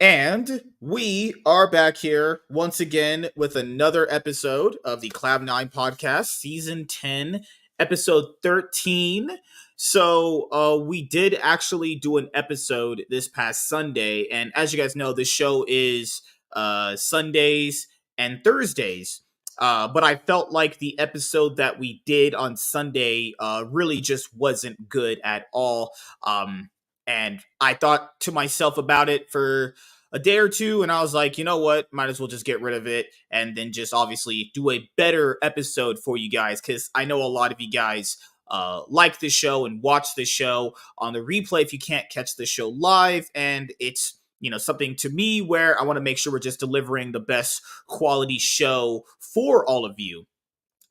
And we are back here once again with another episode of the Cloud9 podcast, season 10, episode 13. So we did actually do an episode this past Sunday. And as you guys know, the show is Sundays and Thursdays. But I felt like the episode that we did on Sunday really just wasn't good at all. And I thought to myself about it for a day or two, and I was like, you know what, might as well just get rid of it and then just obviously do a better episode for you guys, because I know a lot of you guys like the show and watch the show on the replay if you can't catch the show live, and it's something to me where I want to make sure we're just delivering the best quality show for all of you.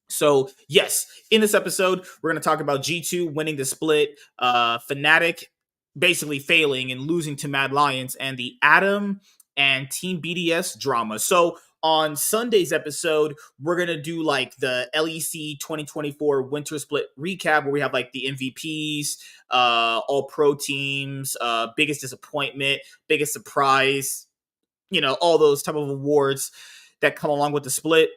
So, yes, in this episode, we're going to talk about G2 winning the split, Fnatic basically failing and losing to Mad Lions, and the Adam and Team BDS drama. So, on Sunday's episode, we're going to do like the LEC 2024 Winter Split recap, where we have like the MVPs, all pro teams, biggest disappointment, biggest surprise, all those type of awards that come along with the split.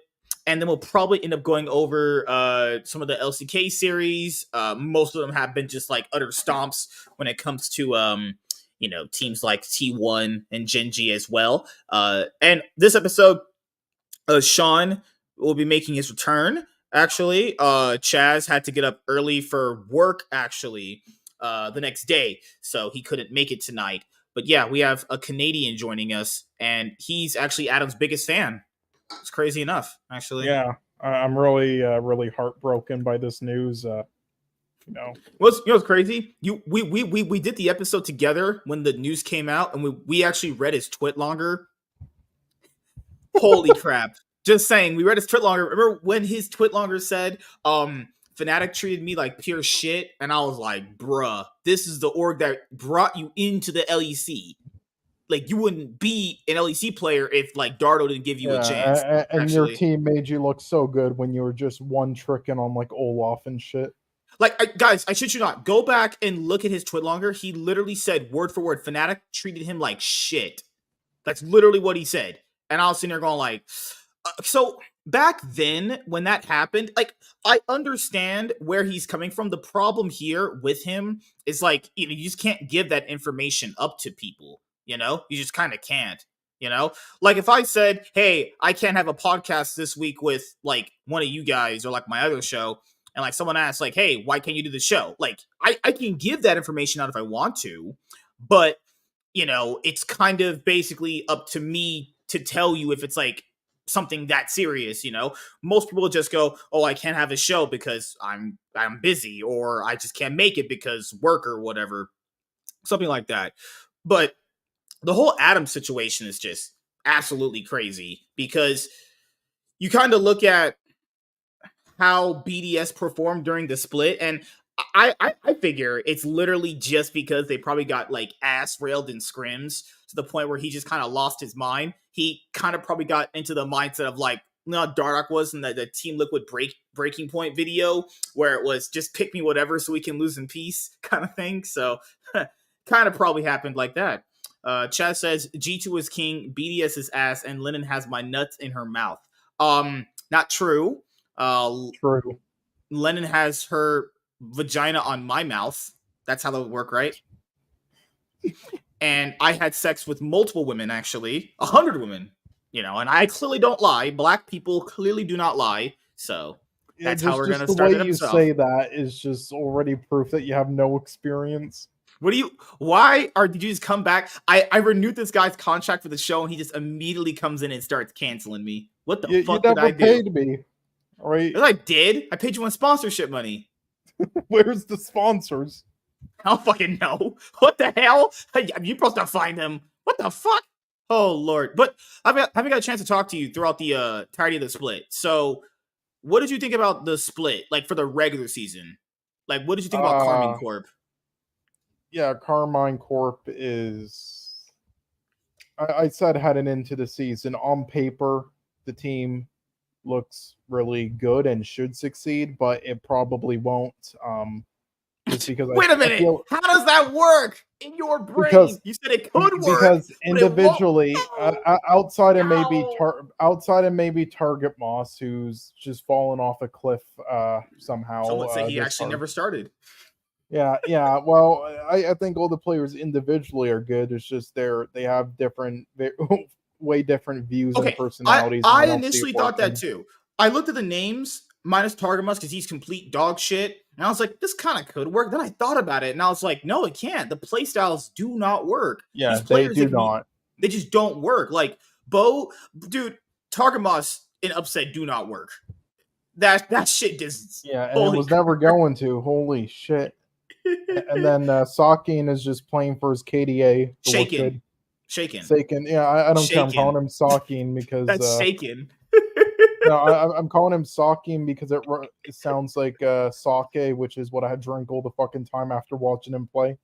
And then we'll probably end up going over some of the LCK series. Most of them have been just like utter stomps when it comes to, teams like T1 and Gen.G as well. And this episode, Sean will be making his return, actually. Chaz had to get up early for work, actually, the next day. So he couldn't make it tonight. But yeah, we have a Canadian joining us, and he's actually Adam's biggest fan. It's crazy enough, actually. Yeah, I'm really heartbroken by this news. What's crazy? We did the episode together when the news came out, and we actually read his tweet longer. Holy crap! Just saying, we read his tweet longer. Remember when his tweet longer said, "Fnatic treated me like pure shit," and I was like, "Bruh, this is the org that brought you into the LEC." Like, you wouldn't be an LEC player if like Dardo didn't give you a chance. And your team made you look so good when you were just one tricking on like Olaf and shit. Like, guys, I shit you not. Go back and look at his tweet longer. He literally said word for word, Fnatic treated him like shit. That's literally what he said. And I was sitting there going like, so back then when that happened, like, I understand where he's coming from. The problem here with him is like, you just can't give that information up to people. You just kind of can't, like if I said, hey, I can't have a podcast this week with like one of you guys or like my other show. And like someone asks like, hey, why can't you do the show? Like I can give that information out if I want to, but it's kind of basically up to me to tell you if it's like something that serious. Most people just go, oh, I can't have a show because I'm busy, or I just can't make it because work or whatever, something like that. But the whole Adam situation is just absolutely crazy, because you kind of look at how BDS performed during the split, and I figure it's literally just because they probably got like ass railed in scrims to the point where he just kind of lost his mind. He kind of probably got into the mindset of like, Dardoch was in the Team Liquid breaking point video where it was just pick me whatever so we can lose in peace kind of thing. So kind of probably happened like that. Chaz says G2 is king, BDS is ass, and Lennon has my nuts in her mouth. Not true. True. Lennon has her vagina on my mouth. That's how that would work, right? And I had sex with multiple women, actually, 100 women. And I clearly don't lie. Black people clearly do not lie. So that's how we're gonna start it. The way you say that is just already proof that you have no experience. Did you just come back? I renewed this guy's contract for the show, and he just immediately comes in and starts canceling me. What the fuck did I do? You never paid me, right? Yes, I did. I paid you on sponsorship money. Where's the sponsors? I don't fucking know. What the hell? You're supposed to find them. What the fuck? Oh, Lord. But I haven't got a chance to talk to you throughout the entirety of the split. So what did you think about the split, like for the regular season? Like, what did you think about Carmine Corp? Yeah, Carmine Corp is, I said heading into the season, on paper, the team looks really good and should succeed, but it probably won't. just because Wait a I minute. feel How does that work in your brain? because You said it could work, because but it won't. individually, No. outside of maybe Target Moss, who's just fallen off a cliff Some somehow would say he this actually hard. never started. Yeah. Well, I think all the players individually are good. It's just they have different, way different views and Okay, I personalities, and I I don't see it initially thought that working. too. I looked at the names minus Targamas because he's complete dog shit, and I was like, this kind of could work. Then I thought about it, and I was like, no, it can't. The playstyles do not work. These Yeah, they players do that can be, not. they just don't work. Like Bo, dude, Targamas in upset do not work. That shit just Yeah, and it holy was never going to. Holy shit. And then Sakin is just playing for his KDA to look shaken, good. shaken, Sakin, yeah, I don't care. I'm calling shaken. him Sakin because That's shaken. no, I'm calling him Sakin because it sounds like sake, which is what I drink all the fucking time after watching him play.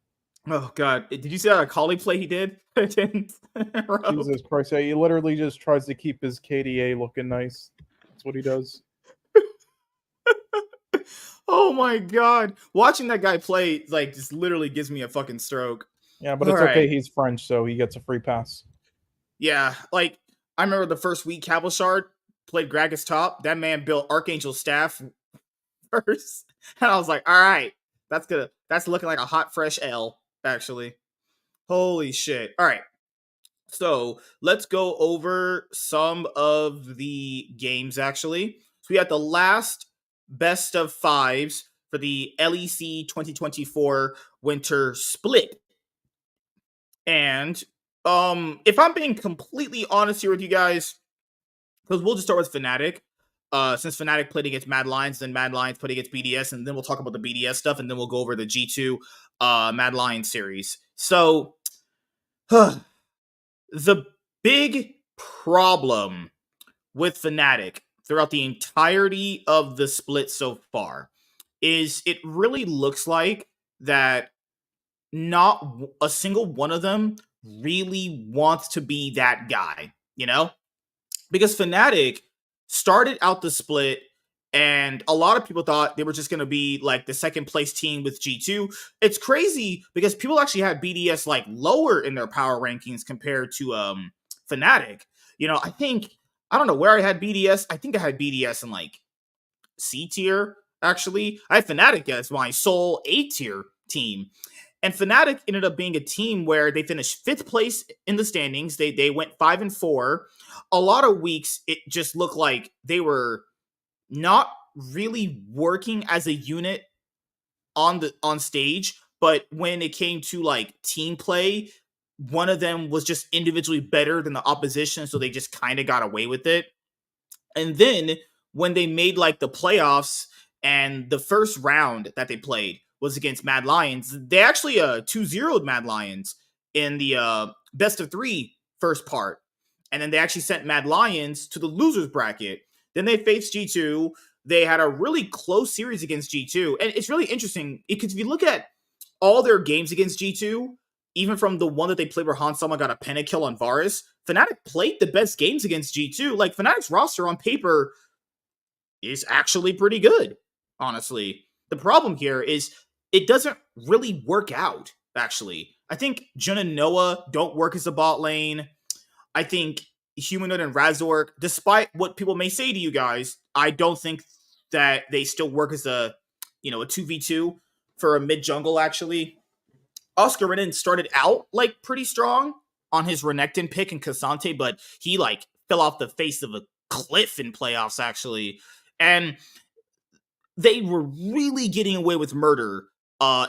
Oh god, did you see that Akali play he did? Jesus Christ, yeah, he literally just tries to keep his KDA looking nice. That's what he does. Oh my god, watching that guy play like just literally gives me a fucking stroke. Yeah, but All it's okay. right, He's French, so he gets a free pass. yeah, like I remember the first week Cableshard played Gragas top. That man built Archangel staff first, and I was like, all right, that's looking like a hot fresh L actually. Holy shit! All right. So let's go over some of the games actually. So we have the last best of fives for the LEC 2024 winter split. And if I'm being completely honest here with you guys, because we'll just start with Fnatic. Since Fnatic played against Mad Lions, then Mad Lions played against BDS, and then we'll talk about the BDS stuff, and then we'll go over the G2 Mad Lions series. So the big problem with Fnatic throughout the entirety of the split so far is it really looks like that not a single one of them really wants to be that guy, you know? Because Fnatic started out the split and a lot of people thought they were just going to be like the second place team with G2. It's crazy because people actually had BDS like lower in their power rankings compared to Fnatic. You know, I don't know where I had BDS. I think I had BDS in like C tier actually. I had Fnatic as my sole A tier team. And Fnatic ended up being a team where they finished 5th place in the standings. They went 5-4. A lot of weeks it just looked like they were not really working as a unit on stage, but when it came to like team play, one of them was just individually better than the opposition, so they just kind of got away with it. And then when they made like the playoffs and the first round that they played was against Mad Lions, they actually 2-0'd Mad Lions in the best of 3 first part. And then they actually sent Mad Lions to the losers bracket. Then they faced G2. They had a really close series against G2. And it's really interesting because if you look at all their games against G2, even from the one that they played where Hansama got a pentakill on Varus, Fnatic played the best games against G2. Like, Fnatic's roster on paper is actually pretty good, honestly. The problem here is it doesn't really work out, actually. I think Jun and Noah don't work as a bot lane. I think Humanoid and Razork, despite what people may say to you guys, I don't think that they still work as a 2v2 for a mid jungle, actually. Oscar Renan started out like pretty strong on his Renekton pick and Cassante, but he like fell off the face of a cliff in playoffs actually. And they were really getting away with murder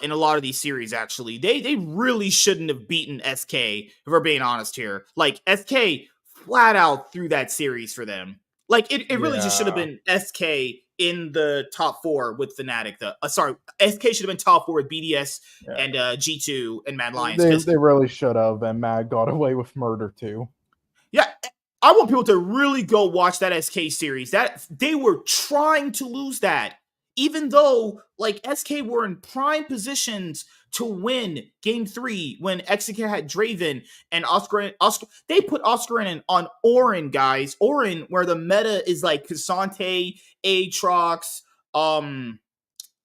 in a lot of these series actually. They really shouldn't have beaten SK, if we're being honest here. Like SK flat out threw that series for them. Like it really just should have Yeah, been SK in the top 4 with Fnatic. Sorry, SK should have been top 4 with BDS yeah. and G2 and Mad Lions. They Because they really should have, and Mad got away with murder too. yeah, I want people to really go watch that SK series. That they were trying to lose that, even though like SK were in prime positions to win Game 3 when Executor had Draven and Oscar. They put Oscar in on Orin, guys. Orin, where the meta is like Cassante, Aatrox,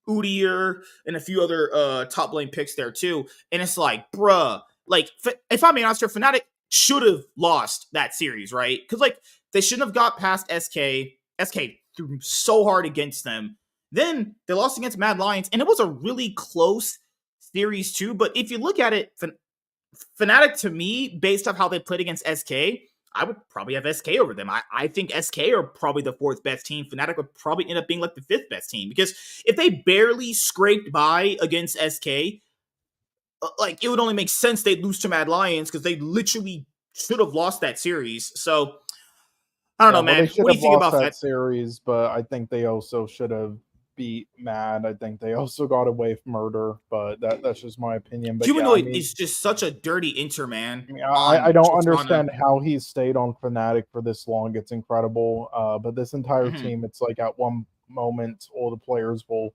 Udyr and a few other top lane picks there too. And it's like, bruh, like if I'm being honest, Fnatic should have lost that series, right? Because like they shouldn't have got past SK. SK threw so hard against them. Then they lost against Mad Lions, and it was a really close series too. But if you look at it, Fnatic to me, based off how they played against SK, I would probably have SK over them. I think SK are probably the fourth best team. Fnatic would probably end up being like the fifth best team because if they barely scraped by against SK, like it would only make sense they'd lose to Mad Lions because they literally should have lost that series. So I don't know, Well, they man. should What do have you think lost about that that? series, but I think they also should have beat Mad. I think they also got away from Murder, but that's just my opinion. But yeah, Humanoid is just such a dirty inter, man. I On don't Tristana. understand how he's stayed on Fnatic for this long. It's incredible. But this entire Mm-hmm. team, it's like at one moment, all the players will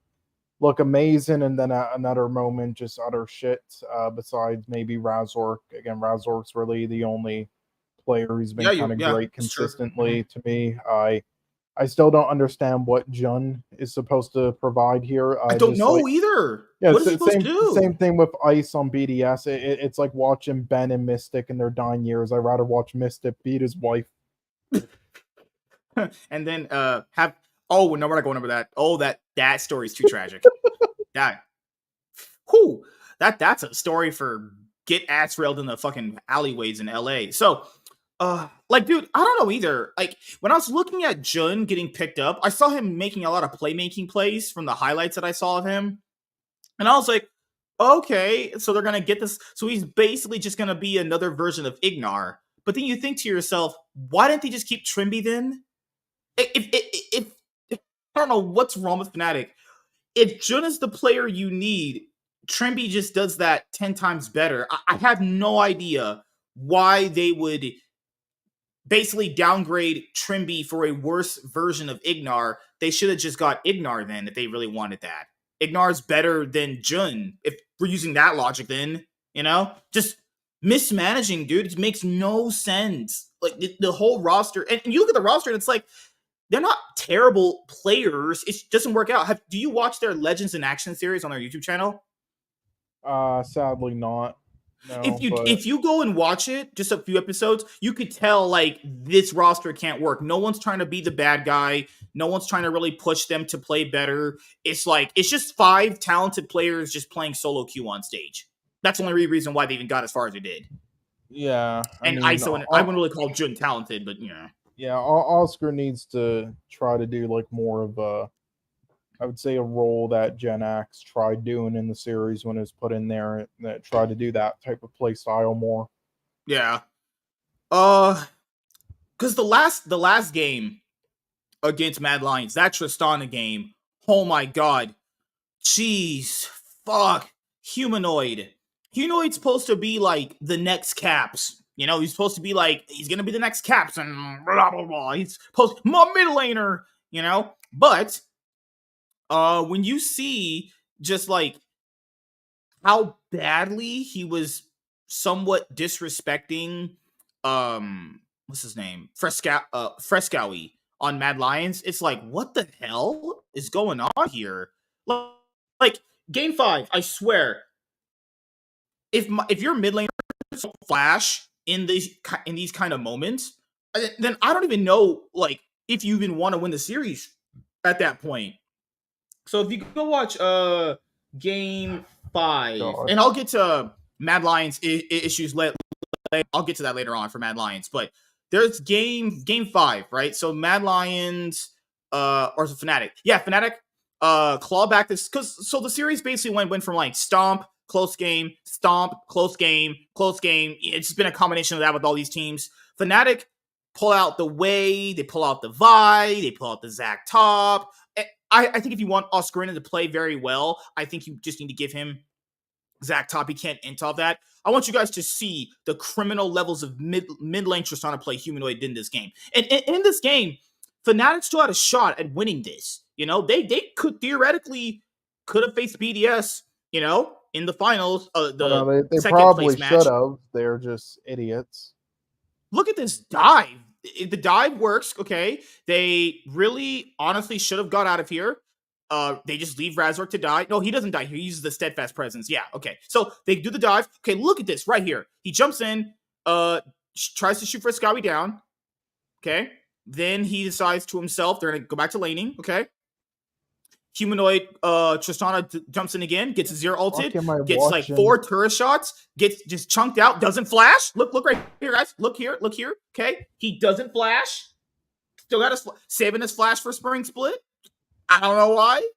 look amazing, and then at another moment, just utter shit. Besides maybe Razork. Again, Razork's really the only player who's been kind of great It's true. Mm-hmm. consistently to me. I still don't understand what Jun is supposed to provide here. I don't Just like know either. yeah, What is he supposed to same do? thing with Ice on BDS. It's like watching Ben and Mystic in their dying years. I'd rather watch Mystic beat his wife. And then have no, we're not going over that. Oh, that story is too tragic. That whew, that's a story for get ass railed in the fucking alleyways in LA. So like dude, I don't know either. Like when I was looking at Jun getting picked up, I saw him making a lot of playmaking plays from the highlights that I saw of him. And I was like, okay, so they're gonna get this. So he's basically just gonna be another version of Ignar. But then you think to yourself, why didn't they just keep Trimby then? If I don't know what's wrong with Fnatic. If Jun is the player you need, Trimby just does that 10 times better. I have no idea why they would basically downgrade Trimby for a worse version of Ignar. They should have just got Ignar then if they really wanted that. Ignar's better than Jun. If we're using that logic, then, just mismanaging, dude. It makes no sense. Like the whole roster, and you look at the roster, and it's like they're not terrible players. It doesn't work out. Do you watch their Legends in Action series on their YouTube channel? Sadly not. No, If you go and watch it, just a few episodes, you could tell like this roster can't work. No one's trying to be the bad guy. No one's trying to really push them to play better. It's like it's just 5 talented players just playing solo queue on stage. That's the only reason why they even got as far as they did. Yeah, I wouldn't really call Jun talented, but yeah, Oscar needs to try to do like more of I would say a role that Gen X tried doing in the series when it was put in there, that tried to do that type of play style more. Yeah. Because the last game against Mad Lions, that Tristana game, oh my god. Jeez. Fuck. Humanoid's supposed to be like the next Caps. He's supposed to be like, he's gonna be the next Caps and blah blah blah. He's supposed my mid laner, But when you see just like how badly he was somewhat disrespecting what's his name? Frescowy on Mad Lions, it's like, what the hell is going on here? Like game 5, I swear, if your mid laner flash in these kind of moments, then I don't even know like if you even want to win the series at that point. So if you go watch game 5, God. and I'll get to Mad Lions issues later. I'll get to that later on for Mad Lions, but there's game 5, right? So Mad Lions or is it Fnatic? Yeah, Fnatic claw back this so the series basically went from like stomp, close game, stomp, close game, close game. It's been a combination of that with all these teams. Fnatic pull out the Way, they pull out the Vi, they pull out the Zac Top. I think if you want Oscarina to play very well, I think you just need to give him Zac Top. He can't int all that. I want you guys to see the criminal levels of mid lane Tristana play Humanoid in this game. And in this game, Fnatic still had a shot at winning this. They could theoretically could have faced BDS, in the finals, they second probably place match. should have. They're just idiots. Look at this dive. The dive works, okay? They really, honestly should have got out of here. They just leave Razork to die. No, he doesn't die. He uses the steadfast presence. Yeah, okay. So they do the dive. Okay, look at this right here. He jumps in, tries to shoot for Frescawi down. Okay. Then he decides to himself, they're gonna go back to laning. Okay. Humanoid Tristana jumps in again, gets Azir ulted, gets like 4 turret shots, gets just chunked out, doesn't flash. Look right here, guys. Look here. Okay. He doesn't flash. Still got saving his flash for spring split. I don't know why.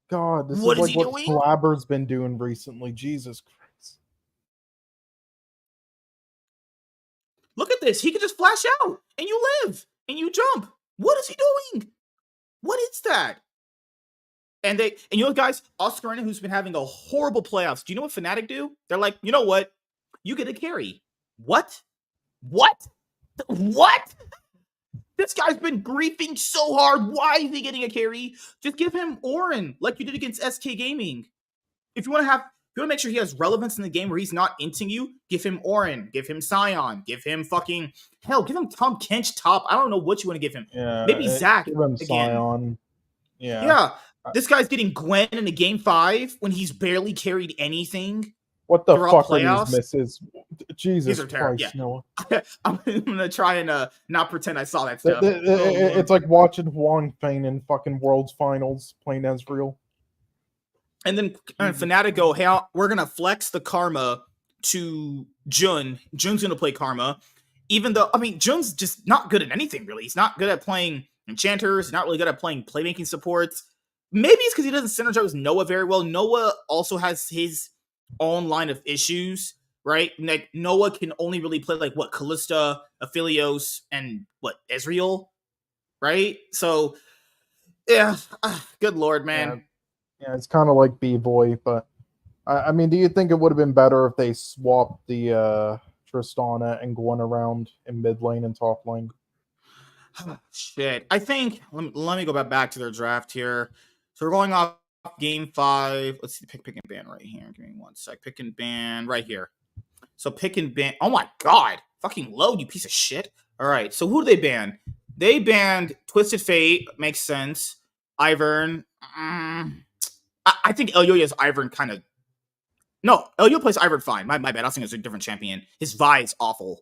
God, this is like what Flabber's been doing recently. Jesus Christ. Look at this. He can just flash out and you live and you jump. What is he doing? What is that? And you know, guys, Oscarina, who's been having a horrible playoffs. Do you know what Fnatic do? They're like, you know what? You get a carry. What? This guy's been griefing so hard. Why is he getting a carry? Just give him Orin, like you did against SK Gaming. If you want to make sure he has relevance in the game where he's not inting you, give him Orin, give him Sion, give him give him Tom Kench top. I don't know what you want to give him. Yeah, maybe Zach give him again. Sion. Yeah. This guy's getting Gwen in a game 5 when he's barely carried anything. What the fuck are these misses? Jesus Christ, yeah. Noah. I'm gonna try and not pretend I saw that stuff. It's like watching Huang Feng in fucking World's Finals playing Ezreal. And then Fnatic go, hey, we're gonna flex the Karma to Jun. Jun's gonna play Karma. Even though, I mean, Jun's just not good at anything, really. He's not good at playing enchanters. He's not really good at playing playmaking supports. Maybe it's because he doesn't synergize with Noah very well. Noah also has his own line of issues, right? Like, Noah can only really play, like, what, Kalista, Aphelios, and, what, Ezreal, right? So, yeah, good lord, man. Yeah, it's kind of like B-Boy, but, I mean, do you think it would have been better if they swapped the Tristana and Gwen around in mid lane and top lane? Shit. I think, let me go back to their draft here. So we're going off game 5. Let's see, pick and ban right here. Give me one sec. Pick and ban right here. So pick and ban. Oh my god. Fucking load, you piece of shit. All right. So who do they ban? They banned Twisted Fate. Makes sense. Ivern. I think Elyoya's Ivern kind of... No, Elyoya plays Ivern fine. My bad. I was thinking it's a different champion. His Vi is awful.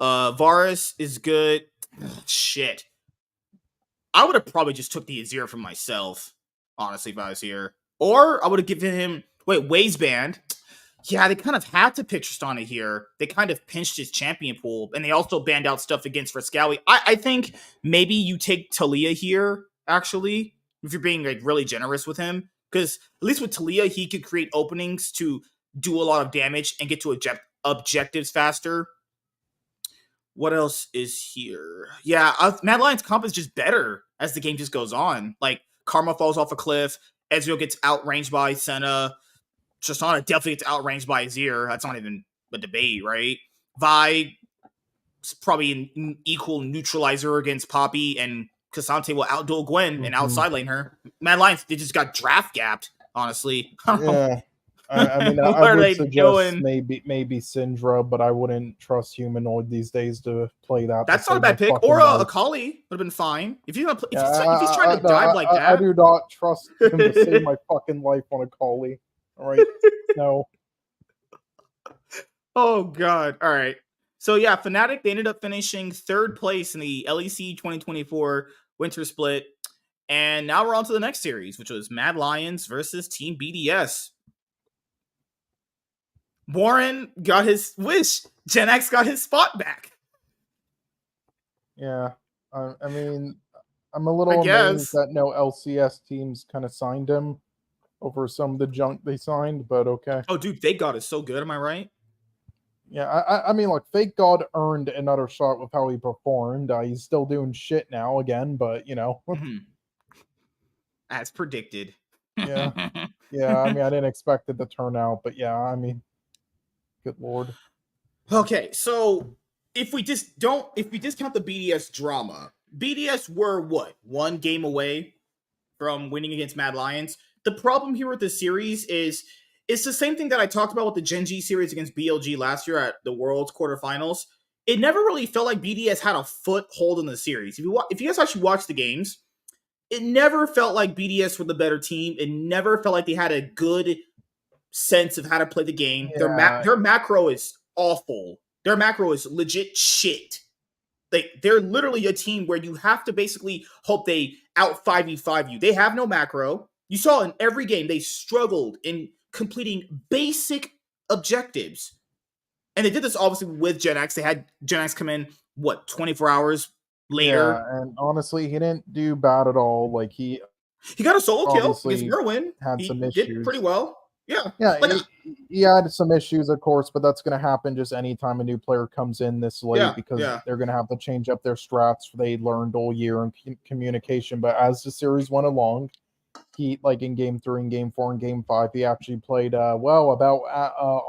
Varus is good. Ugh, shit. I would have probably just took the Azir from myself, honestly, if I was here. Or I would have given him... Wait, Way's banned. Yeah, they kind of had to pick Tristana here. They kind of pinched his champion pool, and they also banned out stuff against Frescawi. I think maybe you take Talia here, actually, if you're being like really generous with him. Because at least with Talia, he could create openings to do a lot of damage and get to objectives faster. What else is here? Yeah, Mad Lion's comp is just better as the game just goes on. Like, Karma falls off a cliff. Ezreal gets outranged by Senna. Tristana definitely gets outranged by Azir. That's not even a debate, right? Vi is probably an equal neutralizer against Poppy, and Cassante will outduel Gwen and outside lane her. Mad Lions, they just got draft gapped, honestly. Yeah. I mean, I would suggest maybe Syndra, but I wouldn't trust Humanoid these days to play that. That's not a bad pick. Or Akali would have been fine. If he's trying to dive like that. I do not trust him to save my fucking life on Akali. All right? No. Oh, God. All right. So, yeah, Fnatic, they ended up finishing 3rd place in the LEC 2024 Winter Split. And now we're on to the next series, which was Mad Lions versus Team BDS. Warren got his wish. Gen X got his spot back. Yeah. I mean, I'm a little amazed that no LCS teams kind of signed him over some of the junk they signed, but okay. Oh, dude, Fake God is so good. Am I right? Yeah, I mean, like, Fake God earned another shot with how he performed. He's still doing shit now again, but, you know. As predicted. Yeah. Yeah, I mean, I didn't expect it to turn out, but yeah, I mean, good lord. Okay, so if we discount the BDS drama, BDS were what? 1 game away from winning against Mad Lions. The problem here with this series is it's the same thing that I talked about with the Gen G series against BLG last year at the World's quarterfinals. It never really felt like BDS had a foothold in the series. If you guys actually watch the games, it never felt like BDS were the better team. It never felt like they had a good sense of how to play the game. Yeah. Their macro is awful. Their macro is legit shit. They're literally a team where you have to basically hope they out 5v5 you. They have no macro. You saw in every game they struggled in completing basic objectives. And they did this obviously with Gen X. They had Gen X come in, 24 hours later? Yeah, and honestly, he didn't do bad at all. Like, he got a solo kill against obviously Merwin. had He some did pretty issues. well. Yeah. Yeah, Like, he had some issues, of course, but that's going to happen just anytime a new player comes in this late because they're going to have to change up their strats they learned all year in communication. But as the series went along, he, like in game 3 and game 4 and game 5, he actually played well, about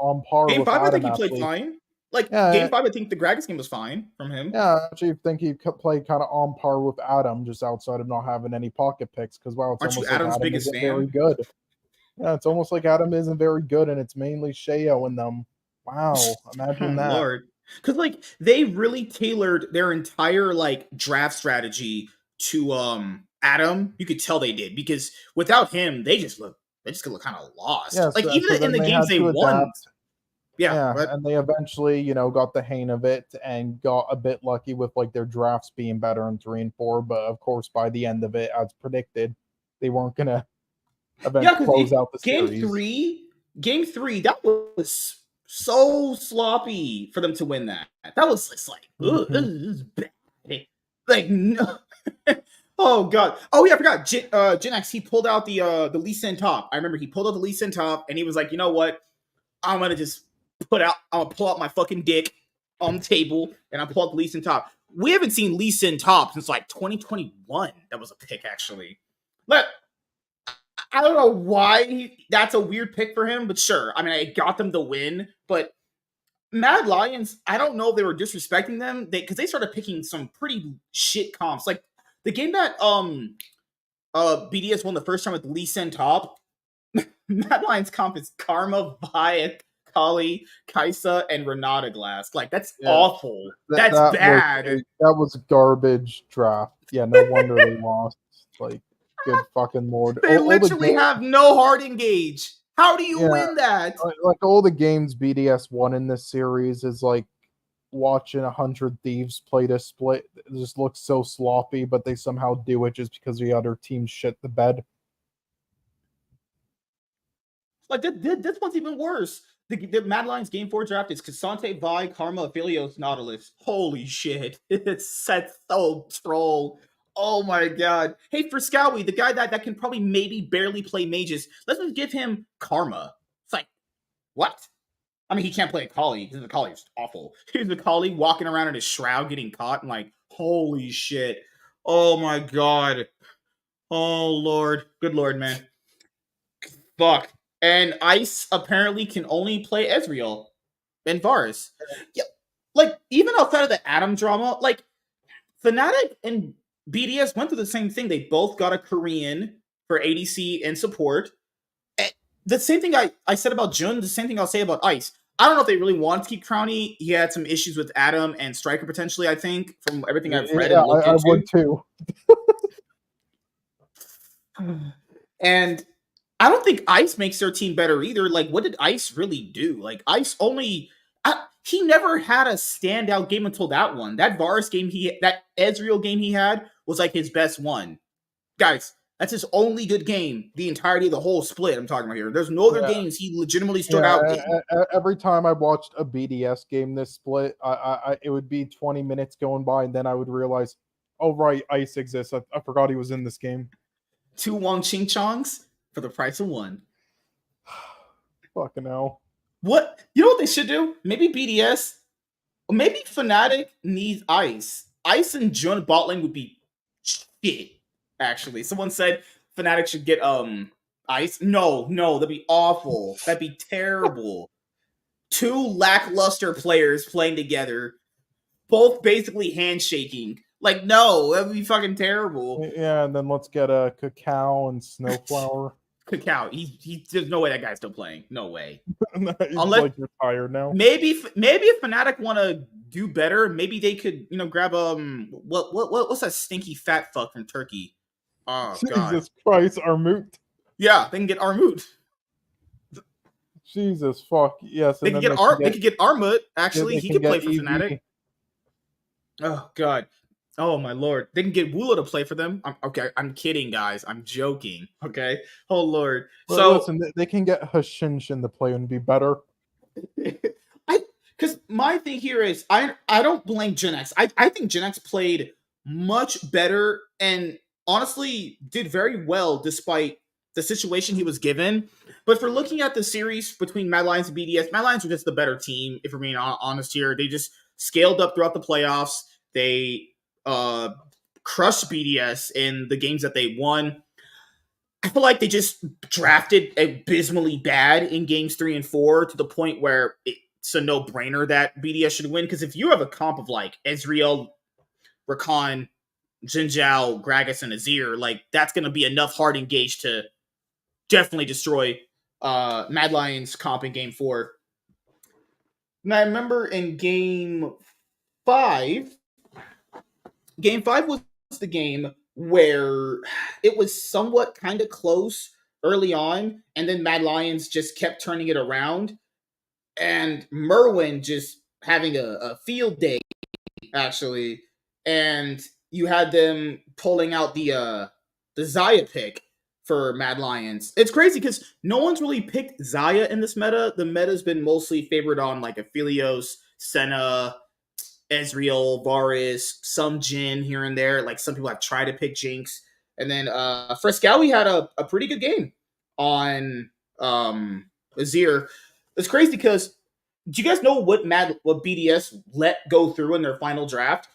on par game with 5, I Adam. think he played Actually, fine. Like, yeah, game 5, I think the Gragas game was fine from him. yeah, I actually think he played kind of on par with Adam, just outside of not having any pocket picks. Because wow, it's Aren't you almost like Adam's Adam biggest isn't fan? very good. Yeah, it's almost like Adam isn't very good, and it's mainly Sheo in them. Wow, imagine that. Lord. Because, like, they really tailored their entire, like, draft strategy to Adam. You could tell they did, because without him, they just look kind of lost. Yeah, like, so, even so in then the they games had they to won. adapt. Yeah, and they eventually, got the hang of it and got a bit lucky with like their drafts being better in 3 and 4. But of course, by the end of it, as predicted, they weren't gonna eventually close out the series. Game three, that was so sloppy for them to win that. That was just like, this is bad. Like, no. Oh god. Oh yeah, I forgot. Gen X, he pulled out the Lee Sin top. I remember he pulled out the Lee Sin top, and he was like, you know what? I'm gonna pull out my fucking dick on the table, and I pull out the Lee Sin top. We haven't seen Lee Sin top since like 2021. That was a pick, actually. But I don't know why that's a weird pick for him, but sure. I mean, I got them the win, but Mad Lions, I don't know if they were disrespecting them, because they started picking some pretty shit comps. Like the game that BDS won the first time with Lee Sin top. Mad Lions comp is Karma, Vi, Kali, Kaisa, and Renata Glass. Like, that's awful. That's bad. That was a garbage draft. Yeah, no wonder they lost. Like, good fucking lord. They literally have no hard engage. How do you win that? Like, all the games BDS won in this series is like watching 100 Thieves play this split. It just looks so sloppy, but they somehow do it just because the other team shit the bed. Like, this one's even worse. The Mad Lions Game 4 draft is Cassante, Vi, Karma, Aphelios, Nautilus. Holy shit. It's so troll. Oh my god. Hey, for Scowie, the guy that can probably maybe barely play mages, let's just give him Karma. It's like, what? I mean, he can't play Akali, because Akali is awful. Here's Akali walking around in his shroud getting caught, and like, holy shit. Oh my god. Oh lord. Good lord, man. Fuck. And Ice apparently can only play Ezreal and Varus. Yeah, like, even outside of the Adam drama, like, Fnatic and BDS went through the same thing. They both got a Korean for ADC and support. And the same thing I said about Jun, the same thing I'll say about Ice. I don't know if they really want to keep Crowny. He had some issues with Adam and Striker, potentially, I think, from everything I've read and looked into. I would too. And I don't think Ice makes their team better either. Like, what did Ice really do? Like, Ice only... he never had a standout game until that one. That Varus game that Ezreal game he had was like his best one. Guys, that's his only good game the entirety of the whole split I'm talking about here. There's no other games he legitimately stood out in. Every time I watched a BDS game this split, it would be 20 minutes going by, and then I would realize, oh right, Ice exists. I forgot he was in this game. 2 Wong Ching Chongs for the price of 1. Fucking hell. What? You know what they should do? Maybe BDS, or maybe Fnatic needs Ice. Ice and Jun bot lane would be shit, actually. Someone said Fnatic should get Ice. No, that'd be awful. That'd be terrible. 2 lackluster players playing together, both basically handshaking. Like, no, that'd be fucking terrible. Yeah, and then let's get a Cacao and Snowflower. Cacao, there's no way that guy's still playing. No way. He's like retired now. Maybe if Fnatic want to do better, maybe they could, grab what's that stinky fat fuck from Turkey? Oh god. Jesus Christ, Armut. Yeah, they can get Armut. Jesus fuck. Yes, They and can then get They can get Armut. Actually, they he can can play get for Fnatic. EV. Oh god. Oh my lord. They can get Wula to play for them. Okay, I'm kidding, guys. I'm joking. Okay. Oh lord. Well, So listen, they can get Hashinshin to play and be better. I because my thing here is I don't blame Gen X. I think Gen X played much better and honestly did very well despite the situation he was given. But for looking at the series between Mad Lions and BDS, Mad Lions were just the better team, if we're being honest here. They just scaled up throughout the playoffs. They uh crushed BDS in the games that they won. I feel like they just drafted abysmally bad in games 3 and 4 to the point where it's a no brainer that BDS should win. Because if you have a comp of like Ezreal, Rakan, Jinzhao, Gragas, and Azir, like that's going to be enough hard engage to definitely destroy Mad Lions comp in game 4. And I remember in five, game 5 was the game where it was somewhat kind of close early on, and then Mad Lions just kept turning it around, and Merwin just having a field day actually, and you had them pulling out the Zaya pick for Mad Lions. It's crazy because no one's really picked Zaya in this meta. The meta's been mostly favored on like Aphelios, Senna, Ezreal, Varus, some Jin here and there. Like some people have tried to pick Jinx. And then Frescowie had a pretty good game on Azir. It's crazy because do you guys know what BDS let go through in their final draft?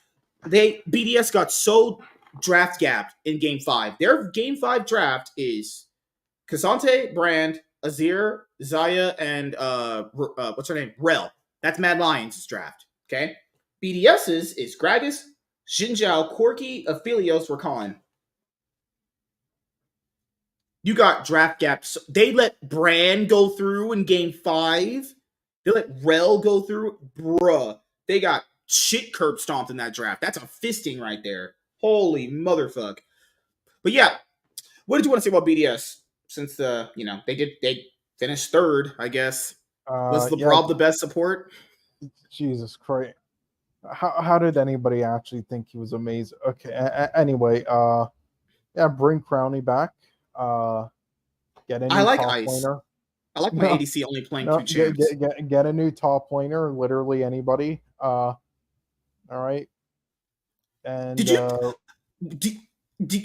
BDS got so draft gapped in game 5. Their game 5 draft is Cassante, Brand, Azir, Zaya, and what's her name? Rel. That's Mad Lions' draft. Okay. BDS's is Gragas, Jinzhao, Corki, Aphelios, Rakan. You got draft gaps. They let Brand go through in game 5. They let Rel go through. Bruh. They got shit curb stomped in that draft. That's a fisting right there. Holy motherfuck. But yeah, what did you want to say about BDS? Since they finished third, I guess. Was Yeah, LeBron the best support? Jesus Christ. How did anybody actually think he was amazing? Okay, anyway, yeah, bring Crowny back. Get a I new like top Ice. laner. I like my ADC only playing No, two champs. get a new top laner. Literally anybody. All right. And Did you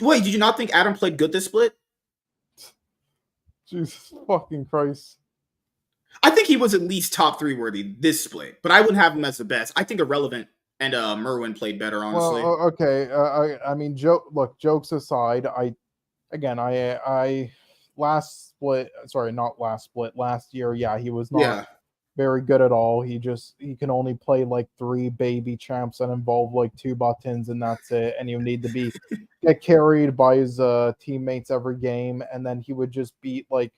wait? Did you not think Adam played good this split? Jesus fucking Christ. I think he was at least top 3 worthy this split, but I wouldn't have him as the best. I think Irrelevant and Merwin played better, honestly. Well, okay. I mean, jokes aside, I last split. Sorry, not last split. Last year, yeah, he was not very good at all. He can only play like 3 baby champs that involve like 2 buttons, and that's it. And you need to get carried by his teammates every game, and then he would just beat like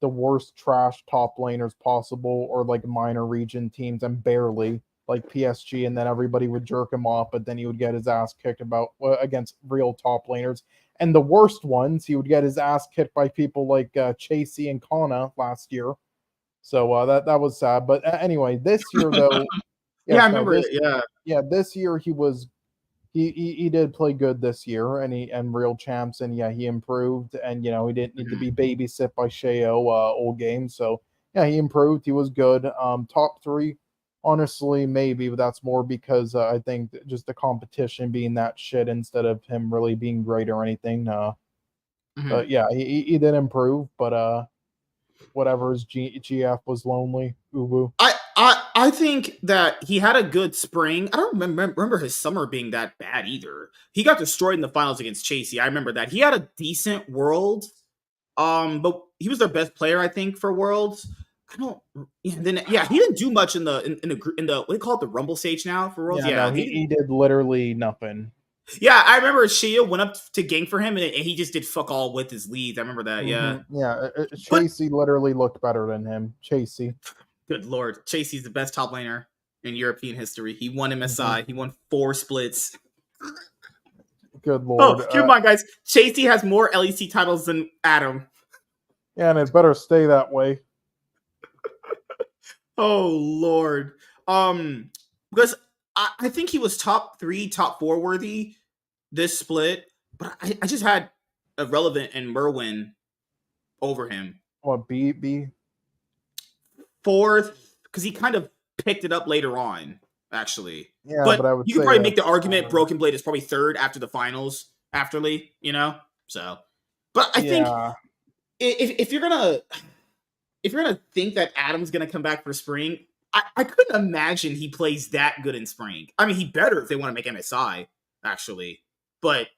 the worst trash top laners possible, or like minor region teams, and barely like PSG, and then everybody would jerk him off, but then he would get his ass kicked against real top laners. And the worst ones, he would get his ass kicked by people like Chasey and Kana last year. So that was sad. But anyway, this year though, yeah, I remember it. Yeah, this year he did play good this year, and real champs, and yeah, he improved, and he didn't need to be babysit by Sheo old game. So yeah, he improved. He was good. Top 3, honestly, maybe, but that's more because I think just the competition being that shit instead of him really being great or anything. But yeah, he did improve, but whatever. His GF was lonely. Uwu. I think that he had a good spring. I don't remember his summer being that bad either. He got destroyed in the finals against Chasey. I remember that. He had a decent World, but he was their best player, I think, for Worlds. I don't. He didn't do much in the what do you call it, the Rumble stage now for Worlds. Yeah, no, he did literally nothing. Yeah, I remember Shia went up to gank for him, and he just did fuck all with his leads. I remember that. Yeah, yeah. Chasey literally looked better than him. Chasey. Good lord, Chasey's the best top laner in European history. He won MSI. He won 4 splits. Good Oh, lord. keep in mind, guys, Chasey has more LEC titles than Adam. Yeah, and it better stay that way. Oh Lord. Because I think he was top 3, top 4 worthy this split, but I just had Irrelevant and Merwin over him. What, B? Fourth, because he kind of picked it up later on, actually. Yeah, But but I would you could say probably make the that's argument Broken Blade is probably third after the finals, after Lee, you know? So, but I think yeah. if you're gonna think that Adam's gonna come back for spring, I couldn't imagine he plays that good in spring. I mean, he better if they want to make MSI, actually. But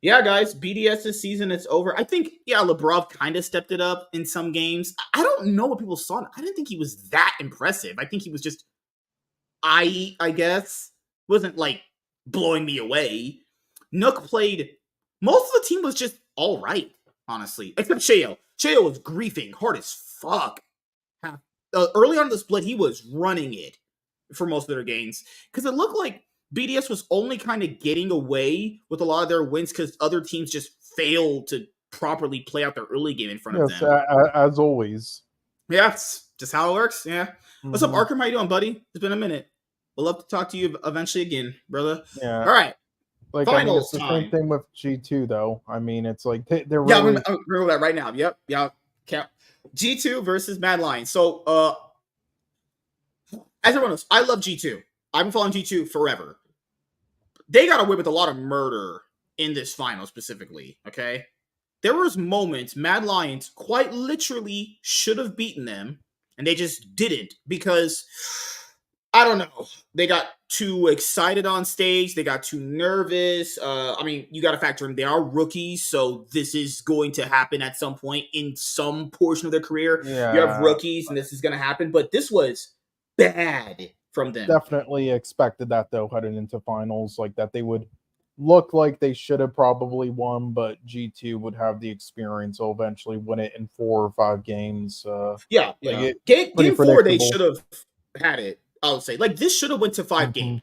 yeah, guys, BDS's season is over. I think, yeah, Lebrov kind of stepped it up in some games. I don't know what people saw. I didn't think he was that impressive. I think he was just, I guess, wasn't like blowing me away. Nook played, most of the team was just all right, honestly, except Sheo. Sheo was griefing hard as fuck. Early on in the split, he was running it for most of their games because it looked like BDS was only kind of getting away with a lot of their wins because other teams just failed to properly play out their early game in front of Yes, them. as always. Yeah, it's just how it works. Yeah. What's up, Mhm. Arkham? How you doing, buddy? It's been a minute. We'll love to talk to you eventually again, brother. Yeah. All right. Like, I mean, it's Finals the same time. thing with G2, though. I mean, it's like they're Yeah, really. I'm remember that right now. Yep. Yeah. G2 versus Mad Lion. So, as everyone knows, I love G2. I've been following G2 forever. They got away with a lot of murder in this final specifically, okay? There was moments Mad Lions quite literally should have beaten them, and they just didn't because, I don't know, they got too excited on stage, they got too nervous. I mean, you got to factor in they are rookies, so this is going to happen at some point in some portion of their career. Yeah. You have rookies, and this is going to happen, but this was bad from them. Definitely expected that, though, heading into finals, like that they would look like they should have probably won, but G2 would have the experience. So eventually win it in 4 or 5 games. Yeah. Game 4, they should have had it. I would say, like, this should have went to 5 games.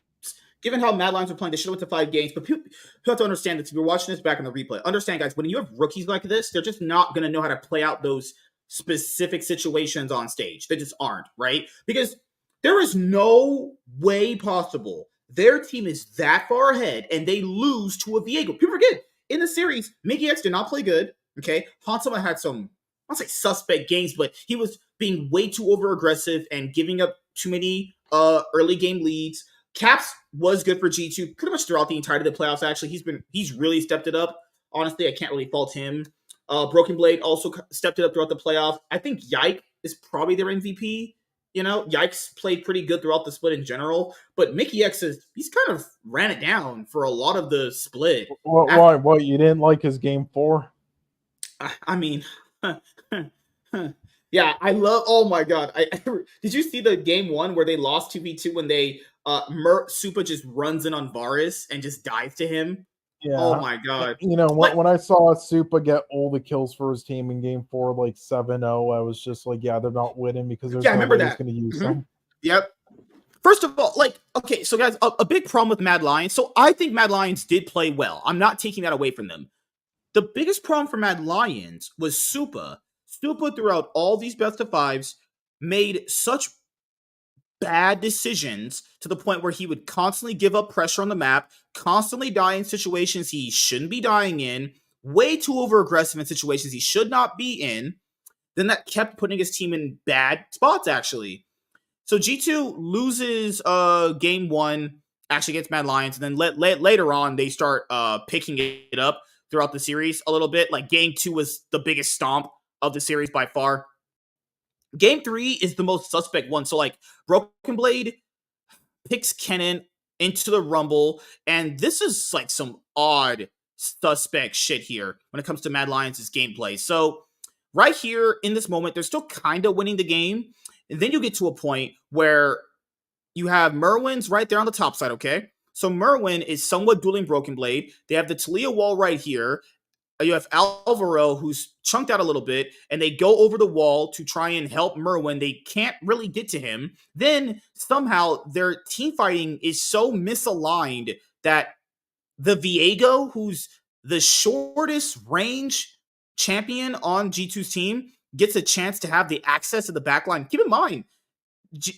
Given how Mad Lions were playing, they should have went to 5 games. But people have to understand that if you're watching this back in the replay, understand, guys, when you have rookies like this, they're just not going to know how to play out those specific situations on stage. They just aren't, right? Because there is no way possible their team is that far ahead and they lose to a Viego. People forget, in the series, Mickey X did not play good, okay? Hansama had some, I don't say suspect games, but he was being way too over-aggressive and giving up too many early game leads. Caps was good for G2 pretty much throughout the entirety of the playoffs, actually. He's really stepped it up. Honestly, I can't really fault him. Broken Blade also stepped it up throughout the playoffs. I think Yike is probably their MVP. You know, Yikes played pretty good throughout the split in general, but Mickey X he's kind of ran it down for a lot of the split. What, you didn't like his game 4? I mean, yeah, I love. Oh my god, did you see the game 1 where they lost 2v2 when they Supa just runs in on Varus and just dives to him? Yeah. Oh my god. You know, when I saw Supa get all the kills for his team in game 4, like 7-0, I was just like, yeah, they're not winning because there's no way he's going to use them. Yep. First of all, like, okay, so guys, a big problem with Mad Lions. So I think Mad Lions did play well. I'm not taking that away from them. The biggest problem for Mad Lions was Supa. Supa, throughout all these best of 5s, made such bad decisions to the point where he would constantly give up pressure on the map, constantly die in situations he shouldn't be dying in, way too over aggressive in situations he should not be in. Then that kept putting his team in bad spots, actually. So G2 loses game 1 actually against Mad Lions, and then later on they start picking it up throughout the series a little bit. Like game 2 was the biggest stomp of the series by far. Game 3 is the most suspect one. So like Broken Blade picks Kennen into the Rumble, and this is like some odd suspect shit here when it comes to Mad Lions' gameplay. So right here in this moment, they're still kind of winning the game. And then you get to a point where you have Merwin's right there on the top side, okay? So Merwin is somewhat dueling Broken Blade. They have the Talia wall right here. You have Alvaro, who's chunked out a little bit, and they go over the wall to try and help Merwin. They can't really get to him. Then somehow their team fighting is so misaligned that the Viego, who's the shortest range champion on G2's team, gets a chance to have the access to the backline. Keep in mind,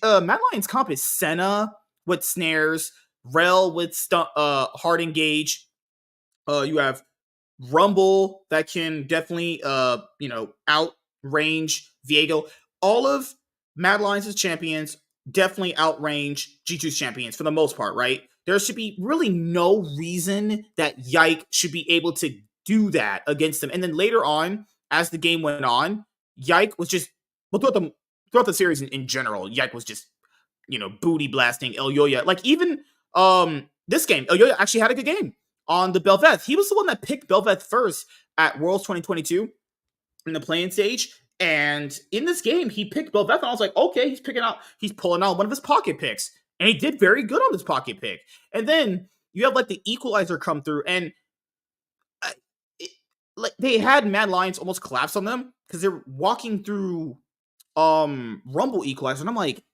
Mad Lion's comp is Senna with snares, Rel with hard engage. You have Rumble that can definitely outrange Viego. All of Mad Lions' champions definitely outrange G2's champions for the most part, right? There should be really no reason that Yike should be able to do that against them. And then later on, as the game went on, Yike was just throughout the series in general, Yike was just booty blasting Elyoya. Like even this game, Elyoya actually had a good game on the Bel'Veth. He was the one that picked Bel'Veth first at Worlds 2022 in the playing stage. And in this game, he picked Bel'Veth, and I was like, okay, he's pulling out one of his pocket picks. And he did very good on this pocket pick. And then you have like the equalizer come through, and they had Mad Lions almost collapse on them because they're walking through Rumble equalizer. And I'm like,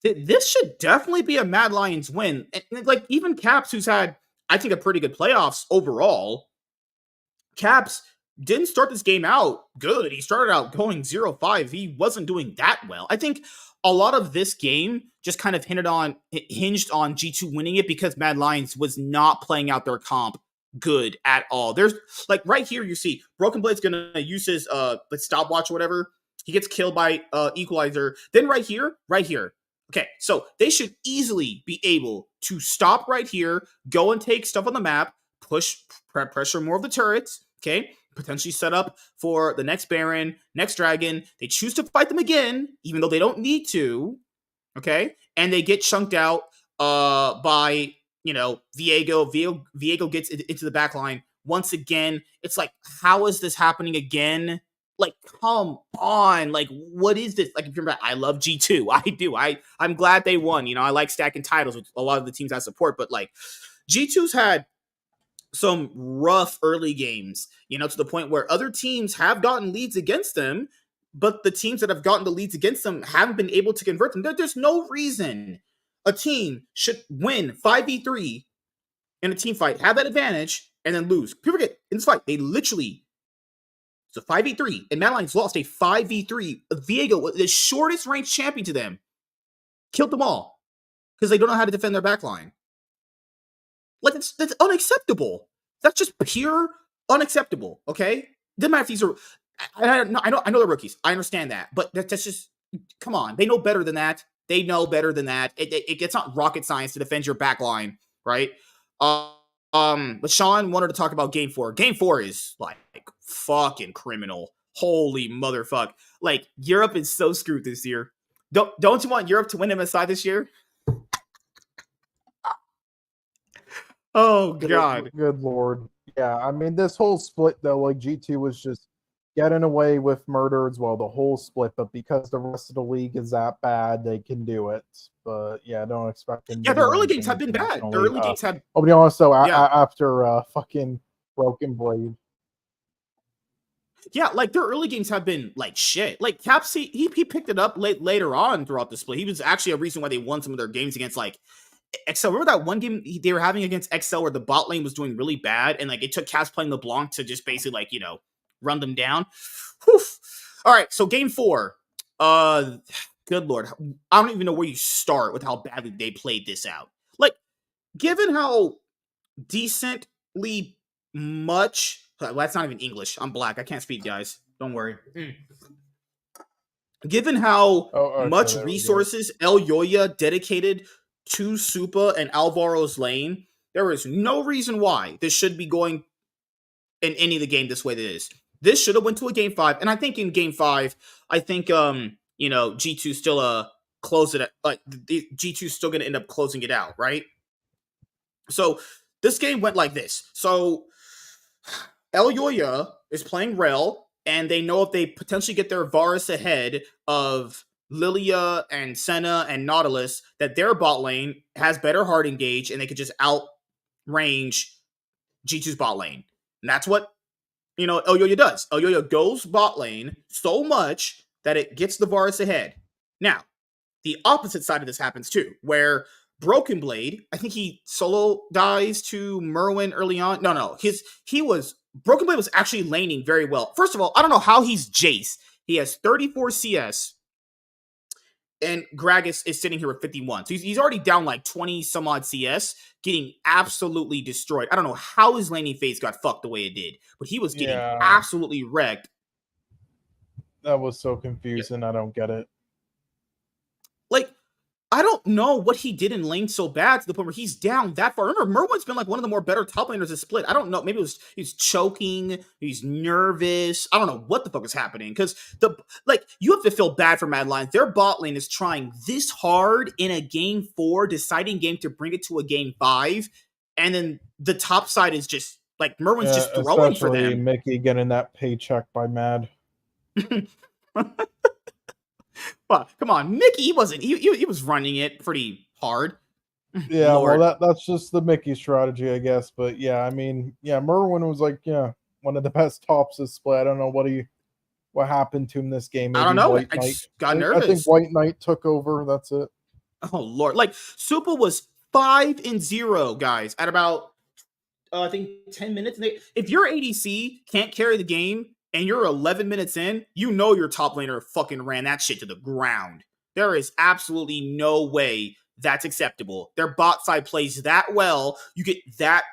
this should definitely be a Mad Lions win. And like even Caps, who's had, I think, a pretty good playoffs overall, Caps didn't start this game out good. He started out going 0-5. He wasn't doing that well. I think a lot of this game just kind of hinged on G2 winning it because Mad Lions was not playing out their comp good at all. There's like right here, you see Broken Blade's gonna use his stopwatch or whatever. He gets killed by equalizer. Then right here. Okay, so they should easily be able to stop right here, go and take stuff on the map, pressure more of the turrets, okay? Potentially set up for the next Baron, next Dragon. They choose to fight them again, even though they don't need to, okay? And they get chunked out by, Viego. Viego gets into the back line. Once again, it's like, how is this happening again? Like, come on. Like, what is this? Like, if you're I love G2. I do. I'm glad they won. I like stacking titles with a lot of the teams I support, but like G2's had some rough early games, to the point where other teams have gotten leads against them, but the teams that have gotten the leads against them haven't been able to convert them. There's no reason a team should win 5v3 in a team fight, have that advantage, and then lose. People forget, in this fight, they literally, it's a 5v3, and Mad Lions lost a 5v3. Viego, the shortest range champion to them, killed them all because they don't know how to defend their backline. Like, that's unacceptable. That's just pure unacceptable, okay? Doesn't matter if these are... I know they're rookies. I understand that. But that's just... Come on. They know better than that. It's not rocket science to defend your backline, right? But Sean wanted to talk about Game 4. Game 4 is, like fucking criminal. Holy motherfuck. Like, Europe is so screwed this year. Don't you want Europe to win MSI this year? Oh, God. Good Lord. Yeah, I mean, this whole split, though, like, G2 was just getting away with murder as well, the whole split, but because the rest of the league is that bad, they can do it. But, yeah, don't expect them to their early games have been bad. Their early games have... I'll be honest, though, after fucking Broken Blade. Yeah, like, their early games have been, like, shit. Like, Caps, he picked it up later on throughout the split. He was actually a reason why they won some of their games against, like, Excel. Remember that one game they were having against Excel where the bot lane was doing really bad, and, like, it took Caps playing LeBlanc to just basically, like, run them down? Whew. All right, so Game 4. Good Lord. I don't even know where you start with how badly they played this out. Like, given how decently much... Well, that's not even English. I'm black. I can't speak, guys. Don't worry. Given how much resources Elyoya dedicated to Supa and Alvaro's lane, there is no reason why this should be going in any of the game this way that it is. This should have went to a Game 5, and I think in Game 5, I think G2 still close it. Like G2's still gonna end up closing it out, right? So this game went like this. So Elyoya is playing Rel, and they know if they potentially get their Varus ahead of Lilia and Senna and Nautilus, that their bot lane has better hard engage, and they could just outrange G2's bot lane. And that's what, Elyoya does. Elyoya goes bot lane so much that it gets the Varus ahead. Now, the opposite side of this happens too, where Broken Blade, I think he solo dies to Merwin early on. No, Broken Blade was actually laning very well. First of all, I don't know how he's Jace. He has 34 CS, and Gragas is sitting here with 51. So he's already down like 20 some odd CS, getting absolutely destroyed. I don't know how his laning phase got fucked the way it did, but he was getting absolutely wrecked. That was so confusing. Yeah. I don't get it. Like, I don't know what he did in lane so bad to the point where he's down that far. Remember, Merwin's been like one of the more better top laners to split. I don't know. Maybe he's choking. He's nervous. I don't know what the fuck is happening. Because you have to feel bad for Mad Lions. Their bot lane is trying this hard in a game 4 deciding game to bring it to a game 5. And then the top side is just like Merwin's just throwing for them. Mickey getting that paycheck by Mad. Well, come on, Mickey. He wasn't. He was running it pretty hard. Yeah, Lord. Well, that's just the Mickey strategy, I guess. But yeah, I mean, yeah, Merwin was like, one of the best tops this split. I don't know what happened to him this game. Maybe I don't know. I just got nervous. I think White Knight took over. That's it. Oh Lord! Like Supa was 5-0, guys, at about I think 10 minutes. If your ADC can't carry the game, and you're 11 minutes in, you know your top laner fucking ran that shit to the ground. There is absolutely no way that's acceptable. Their bot side plays that well, you get that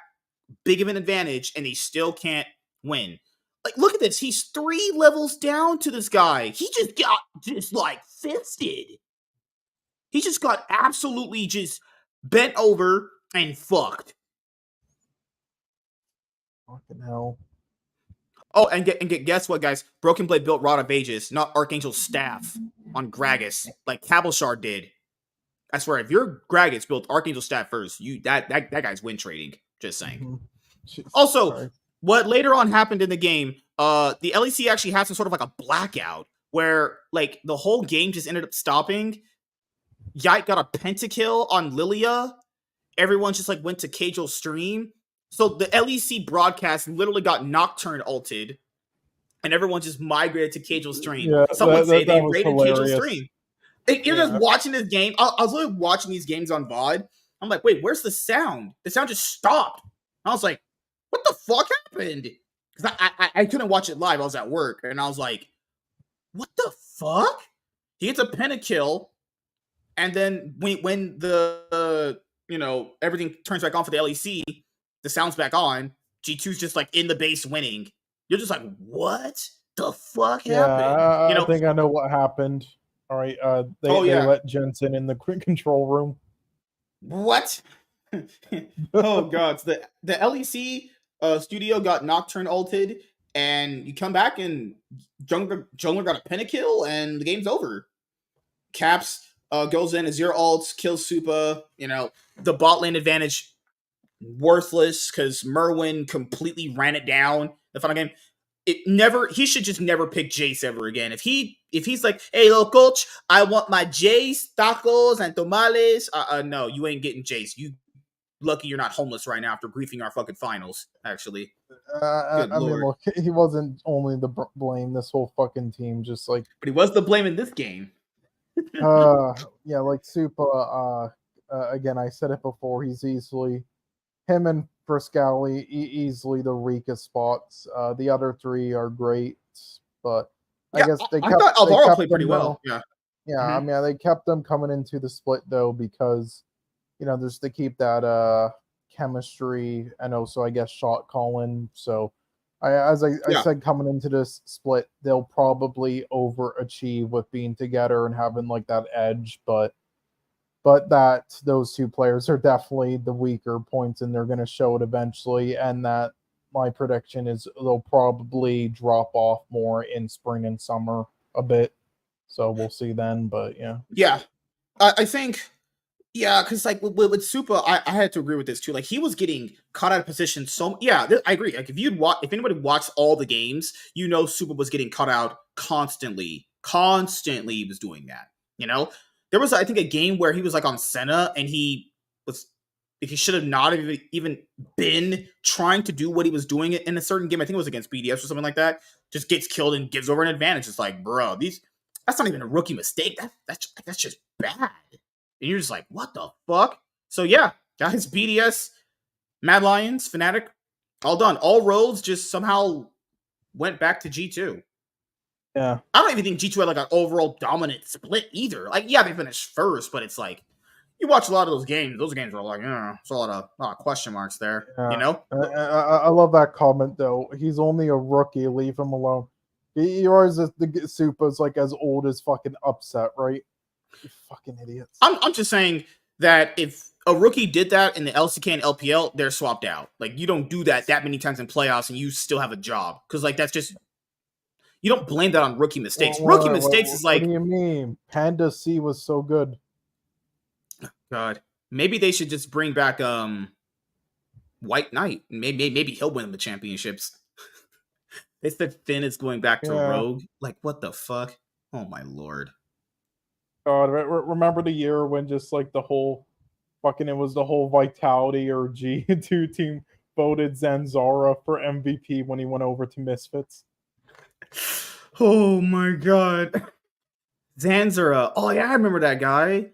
big of an advantage, and they still can't win. Like, look at this. He's 3 levels down to this guy. He just got fisted. He just got absolutely just bent over and fucked. Fucking hell. Oh, and guess what, guys? Broken Blade built Rod of Ages, not Archangel's Staff, on Gragas, like Cabalshard did. I swear, if your Gragas built Archangel's Staff first, that guy's win trading. Just saying. Mm-hmm. Also, what later on happened in the game, the LEC actually had some sort of like a blackout where like the whole game just ended up stopping. Yike got a pentakill on Lilia. Everyone just like went to Cagel's stream. So the LEC broadcast literally got Nocturne ulted, and everyone just migrated to Cagel's stream. Yeah, Someone say they raided Cagel's stream. You're just watching this game. I was literally watching these games on VOD. I'm like, wait, where's the sound? The sound just stopped. I was like, what the fuck happened? Because I couldn't watch it live. I was at work, and I was like, what the fuck? He gets a pentakill, and then when the everything turns back on for the LEC, the sound's back on. G2's just like in the base winning. You're just like, what the fuck happened? I think I know what happened. All right, they let Jensen in the quick control room. What? Oh god, so the LEC studio got Nocturne ulted, and you come back and Jungler got a pentakill, and the game's over. Caps goes in, 0 ults, kills Supa. The bot lane advantage worthless because Merwin completely ran it down the final game. He should just never pick Jace ever again. If he's like, hey, little coach, I want my Jace, tacos, and tamales. No, you ain't getting Jace. You lucky you're not homeless right now after griefing our fucking finals, actually. I mean, look, he wasn't only the blame. This whole fucking team just like... But he was the blame in this game. Yeah, like Supa, again, I said it before, he's easily... Him and Friscali, easily the weakest spots. The other 3 are great, but I guess I thought Alvaro played pretty well. Yeah. Mm-hmm. I mean, they kept them coming into the split though because just to keep that chemistry and also I guess shot calling. So I said coming into this split, they'll probably overachieve with being together and having like that edge, but that those 2 players are definitely the weaker points, and they're going to show it eventually. And that my prediction is they'll probably drop off more in spring and summer a bit. So we'll see then. But yeah, I think because like with Supa, I had to agree with this too. Like he was getting caught out of position. So I agree. Like if anybody watched all the games, Supa was getting caught out constantly. He was doing that. There was, I think, a game where he was like on Senna and he should have not even been trying to do what he was doing in a certain game. I think it was against BDS or something like that. Just gets killed and gives over an advantage. It's like, bro, that's not even a rookie mistake. That's just bad. And you're just like, what the fuck? So yeah, guys, BDS, Mad Lions, Fnatic, all done. All roads just somehow went back to G2. Yeah. I don't even think G2 had like an overall dominant split either. Like, yeah, they finished first, but it's like you watch a lot of those games. Those games are like, there's a lot of question marks there. You Yeah. know? I love that comment though. He's only a rookie. Leave him alone. He always the Supa's like as old as fucking Upset, right? You fucking idiots. I'm just saying that if a rookie did that in the LCK and LPL, they're swapped out. Like, you don't do that many times in playoffs and you still have a job. Because, like, that's just, you don't blame that on rookie mistakes. Rookie mistakes is like, what do you mean? Panda C was so good. God, maybe they should just bring back White Knight. Maybe he'll win the championships. It's the Finn is going back to Rogue. Like, what the fuck? Oh my lord. God, remember the year when just like the whole fucking it was the whole Vitality or G2 team voted Zanzara for MVP when he went over to Misfits. Oh my god. Zanzara. Oh yeah, I remember that guy.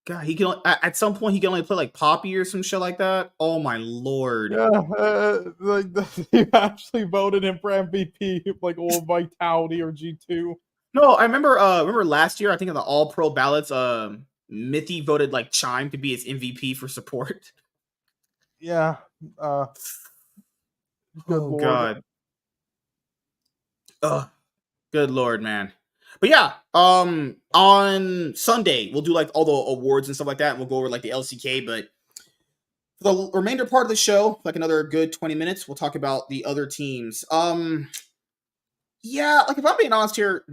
God, he can at some point he can only play like Poppy or some shit like that. Oh my lord. Yeah, like he actually voted him for MVP, like all Vitality or G2. No, I remember last year, I think in the all pro ballots, Mithy voted like Chime to be his MVP for support. Yeah. Good Lord. God. Good Lord, man. But yeah, on Sunday we'll do like all the awards and stuff like that, and we'll go over like the LCK. But for the remainder part of the show, like another good 20 minutes, we'll talk about the other teams. Yeah, like if I'm being honest here,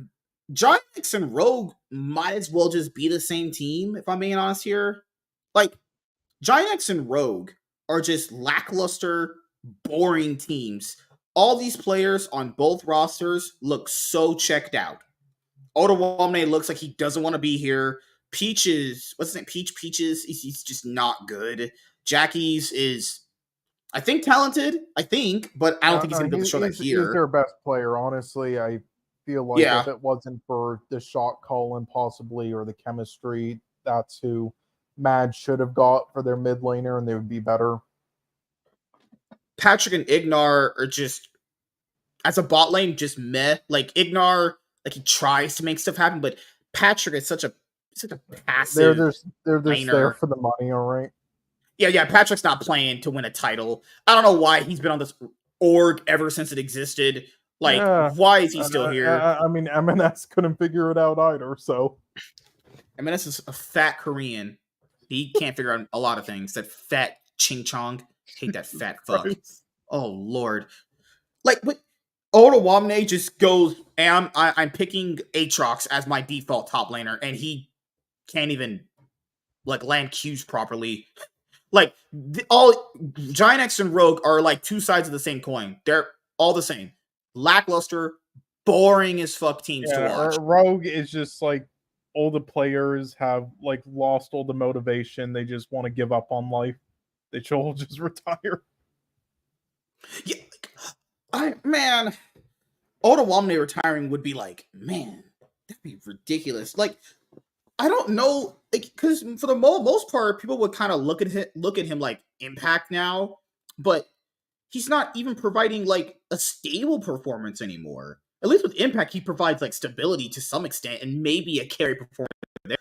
Giants and Rogue might as well just be the same team, if I'm being honest here. Like, Giants and Rogue are just lackluster, boring teams. All these players on both rosters look so checked out. Ottawamne looks like he doesn't want to be here. Peaches, what's his name? Peaches, he's just not good. Jackie's is, I think, talented. I think, but I don't think he's going to be able to show that here. He's their best player, honestly. I feel like if it wasn't for the shot calling possibly or the chemistry, that's who Mad should have got for their mid laner and they would be better. Patrick and Ignar are just, as a bot lane, just meh. Like, Ignar, like, he tries to make stuff happen, but Patrick is such a passive They're just there for the money, all right? Yeah, Patrick's not playing to win a title. I don't know why he's been on this org ever since it existed. Like, why is he still here? I mean, M&S couldn't figure it out either, so. M&S is a fat Korean. He can't figure out a lot of things. That fat Ching Chong. Hate that fat fuck. Oh, Lord. Like, but Ottawamne just goes, and I'm picking Aatrox as my default top laner, and he can't even, like, land Qs properly. Like, all Giants and Rogue are like two sides of the same coin. They're all the same. Lackluster, boring as fuck teams to watch. Rogue is just like all the players have like lost all the motivation. They just want to give up on life. They should all just retire. Yeah, man, Ottawamne retiring would be like, man, that'd be ridiculous. Like, I don't know, like, because for the most part, people would kind of look at him like Impact now, but he's not even providing like a stable performance anymore. At least with Impact, he provides like stability to some extent and maybe a carry performance there.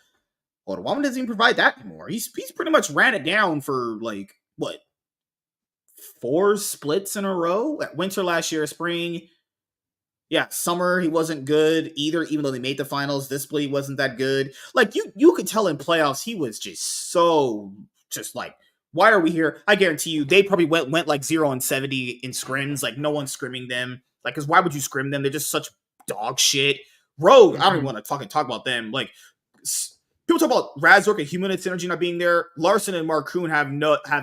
Ottawamne doesn't even provide that anymore. He's pretty much ran it down for like what, 4 splits in a row? At winter last year, spring. Yeah, summer he wasn't good either, even though they made the finals. This split he wasn't that good. Like, you could tell in playoffs he was just so just like, why are we here? I guarantee you they probably went like 0-70 in scrims. Like, no one's scrimming them. Like, because why would you scrim them? They're just such dog shit. Rogue, I don't even want to talk about them. Like, people talk about Razork and Human Synergy not being there. Larson and Marcoon have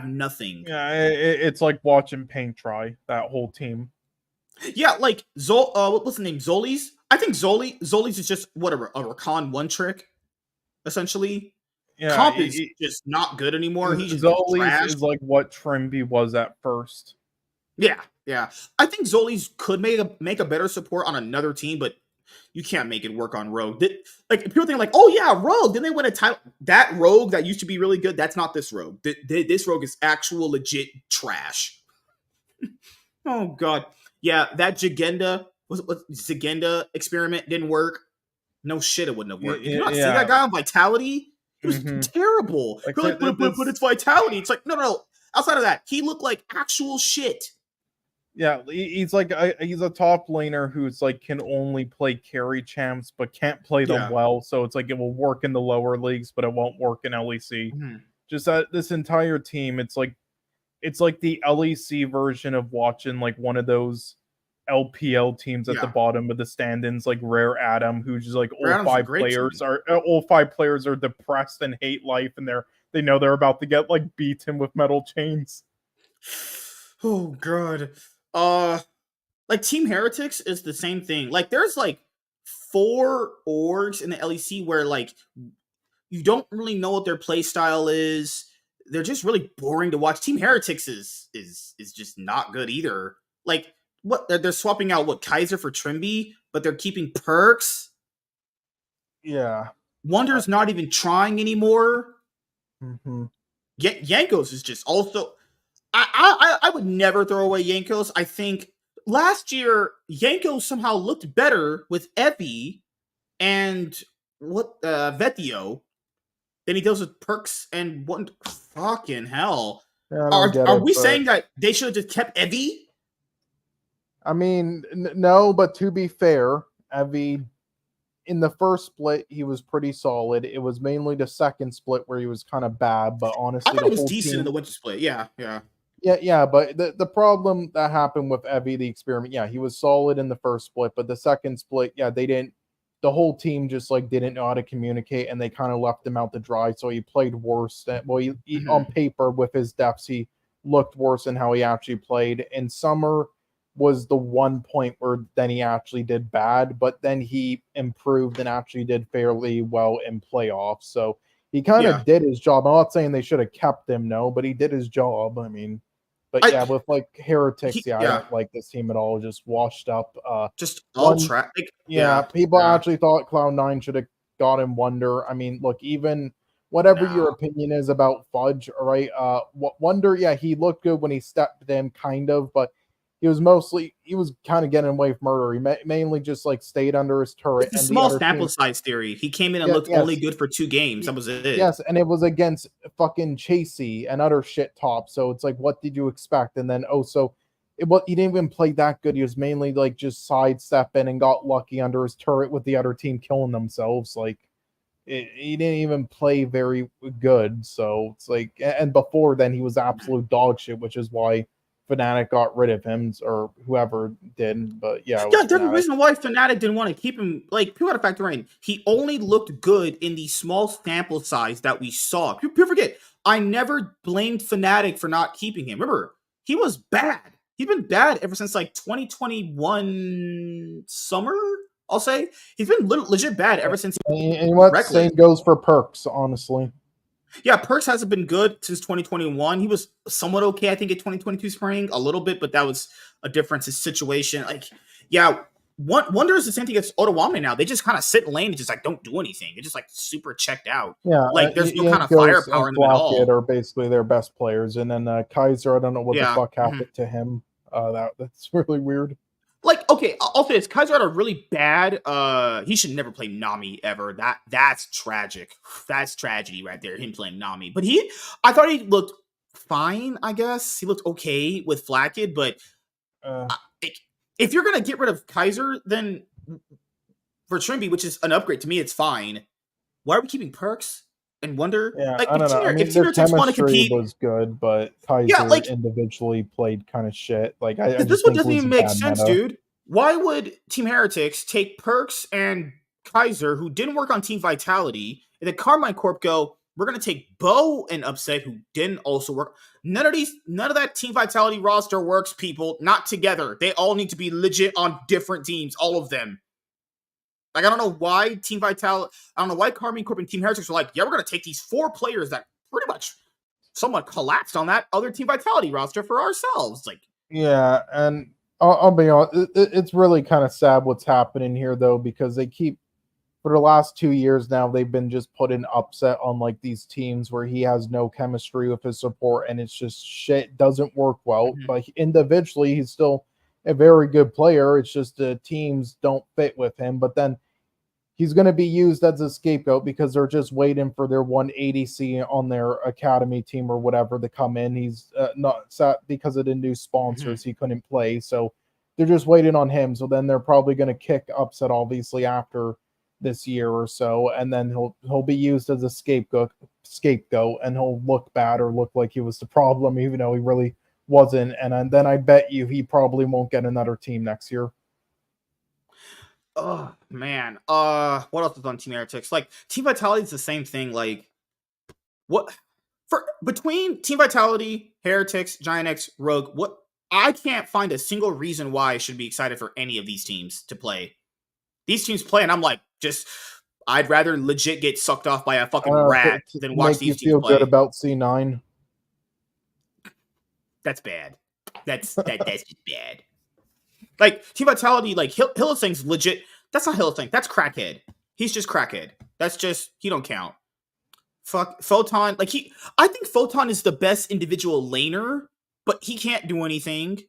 nothing. Yeah, it's like watching paint dry, that whole team. Yeah, like what's the name? Zoli's? I think Zoli's is just whatever, a Rakan one trick, essentially. Yeah, Comp is just not good anymore. He's Zoli's is like what Trimby was at first. Yeah. I think Zoli's could make a better support on another team, but You can't make it work on Rogue. Like people think like, oh yeah, Rogue. Didn't they win a title? That Rogue that used to be really good. That's not this Rogue. This Rogue is actual legit trash. Oh god, yeah. That was Jagenda experiment didn't work. No shit, it wouldn't have worked. Did you not see that Yeah. guy on Vitality? It was Mm-hmm. terrible. Like You're like, but it's Vitality. It's like, no. Outside of that, he looked like actual shit. Yeah, he's like he's a top laner who's like can only play carry champs but can't play them Yeah. well. So it's like it will work in the lower leagues, but it won't work in LEC. Mm-hmm. Just that this entire team, it's like the LEC version of watching like one of those LPL teams at the bottom of the stand-ins, like Rare Adam, who's just like all five players are depressed and hate life, and they know they're about to get like beaten with metal chains. Oh god. Like Team Heretics is the same thing. Like there's like 4 orgs in the LEC where like you don't really know what their play style is. They're just really boring to watch. Team Heretics is just not good either. Like what they're swapping out what Kaiser for Trimby, but they're keeping Perks. Yeah. Wonder's not even trying anymore. Mm-hmm. Yankos is just also. I would never throw away Yankos. I think last year Yankos somehow looked better with Evi and Vetio than he does with Perks and one. Fucking hell! Yeah, Are we saying that they should have just kept Evi? I mean, no, but to be fair, Evi in the first split he was pretty solid. It was mainly the second split where he was kind of bad, but honestly, I thought he was decent in the winter split. Yeah. Yeah, but the problem that happened with Evi, the experiment, yeah, he was solid in the first split, but the second split, yeah, the whole team just like didn't know how to communicate, and they kind of left him out to dry, so he played worse. He on paper with his depths, he looked worse than how he actually played. In summer was the one point where then he actually did bad, but then he improved and actually did fairly well in playoffs. So he kind of did his job. I'm not saying they should have kept him, no, but he did his job. I mean, but yeah, with like Heretics, I don't like this team at all. Just washed up. Just all track. People actually thought Cloud9 should have got him Wonder. I mean, look, even whatever your opinion is about Fudge, all right, Wonder, yeah, he looked good when he stepped in, kind of, but he was kind of getting away from murder. He mainly just like stayed under his turret. It's a small sample size theory. He came in and looked only good for 2 games. That was it. Yes, and it was against fucking Chasey and other shit top. So it's like, what did you expect? And then he didn't even play that good. He was mainly like just sidestepping and got lucky under his turret with the other team killing themselves. Like he didn't even play very good. So it's like, and before then he was absolute dog shit, which is why Fnatic got rid of him or whoever did, but yeah. There's a reason why Fnatic didn't want to keep him. Like, people got to factor in, he only looked good in the small sample size that we saw. People forget, I never blamed Fnatic for not keeping him. Remember, he was bad. He's been bad ever since like 2021 summer. I'll say he's been legit bad ever since. And what same goes for Perks, honestly. Yeah, Perks hasn't been good since 2021. He was somewhat okay, I think, in 2022 spring, a little bit, but that was a different situation. Like, yeah, Wonder is the same thing as Otawame now. They just kind of sit in lane and just like don't do anything. They're just like super checked out. Yeah, like there's no kind of firepower in them at all. Are basically their best players, and then Kaiser, I don't know what the fuck happened to him. That's really weird. Like, okay, I'll say this. Kaiser had a really bad. He should never play Nami ever. That's tragic. That's tragedy right there. Him playing Nami, but I thought he looked fine. I guess he looked okay with Flakked, but if you're gonna get rid of Kaiser, then for Trimby, which is an upgrade to me, it's fine. Why are we keeping Perks and Wonder? Yeah, like, I don't know. I mean, their chemistry was good, but Kaiser individually played kind of shit. Like, this one doesn't even make sense, dude. Why would Team Heretics take Perks and Kaiser, who didn't work on Team Vitality, and then Carmine Corp go, we're going to take Bo and Upset, who didn't also work. None of that Team Vitality roster works, people. Not together. They all need to be legit on different teams, all of them. Like, I don't know why Team Vitality, I don't know why Carmine Corp and Team Heretics were like, yeah, we're going to take these 4 players that pretty much somewhat collapsed on that other Team Vitality roster for ourselves. Like, yeah, and I'll be honest. It's really kind of sad what's happening here, though, because they keep for the last 2 years now they've been just putting upset on like these teams where he has no chemistry with his support, and it's just shit doesn't work well. Mhm. But individually, he's still a very good player. It's just the teams don't fit with him. But then he's going to be used as a scapegoat because they're just waiting for their 180C on their academy team or whatever to come in. He's not set because of the new Mhm. sponsors. He couldn't play, so they're just waiting on him. So then they're probably going to kick upset obviously after this year or so, and then he'll be used as a scapegoat, and he'll look bad or look like he was the problem, even though he really wasn't. And then I bet you he probably won't get another team next year. Oh man. What else is on Team Heretics? Like Team Vitality is the same thing. Like what for between Team Vitality, Heretics, Giant X, Rogue, what I can't find a single reason why I should be excited for any of these teams to play. These teams play, and I'm like, just I'd rather legit get sucked off by a fucking rat To than watch make you these teams feel good play. about C9. That's bad. That's just bad. Like Team Vitality, like Hylissang's legit. That's not Hylissang. That's crackhead. He's just crackhead. That's just he don't count. Fuck Photon. Like I think Photon is the best individual laner, but he can't do anything.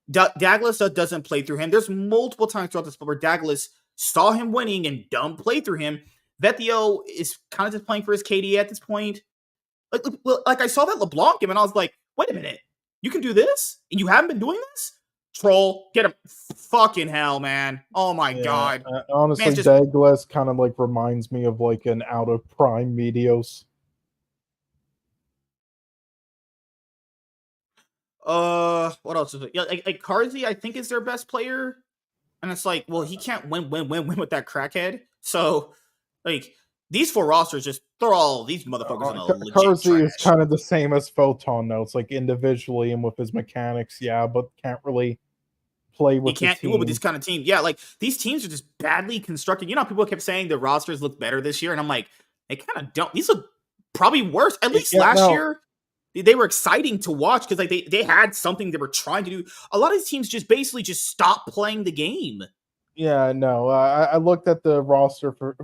Douglas doesn't play through him. There's multiple times throughout this where Douglas saw him winning and don't play through him. Vetio is kind of just playing for his KD at this point. Like I saw that LeBlanc game and I was like, wait a minute, you can do this and you haven't been doing this? Troll, get him! Fucking hell, man! Oh my Yeah, god, honestly, man's just Douglas kind of like reminds me of like an out of prime Medios. what else is it? Yeah, like Carzy, I think is their best player, and it's like, well, he can't win with that crackhead. So, like, these four rosters just throw all these motherfuckers in a legit Carzy is trash. kind of the same as Photon, though. It's like individually and with his mechanics, yeah, but can't really play He with the can't do it with team. this kind of team. Yeah, like these teams are just badly constructed. You know, people kept saying the rosters look better this year, and I'm like, they kind of don't. These look probably worse. At least Yeah, last no, year, they were exciting to watch because like they had something they were trying to do. A lot of these teams just basically just stopped playing the game. yeah, no. I looked at the rosters for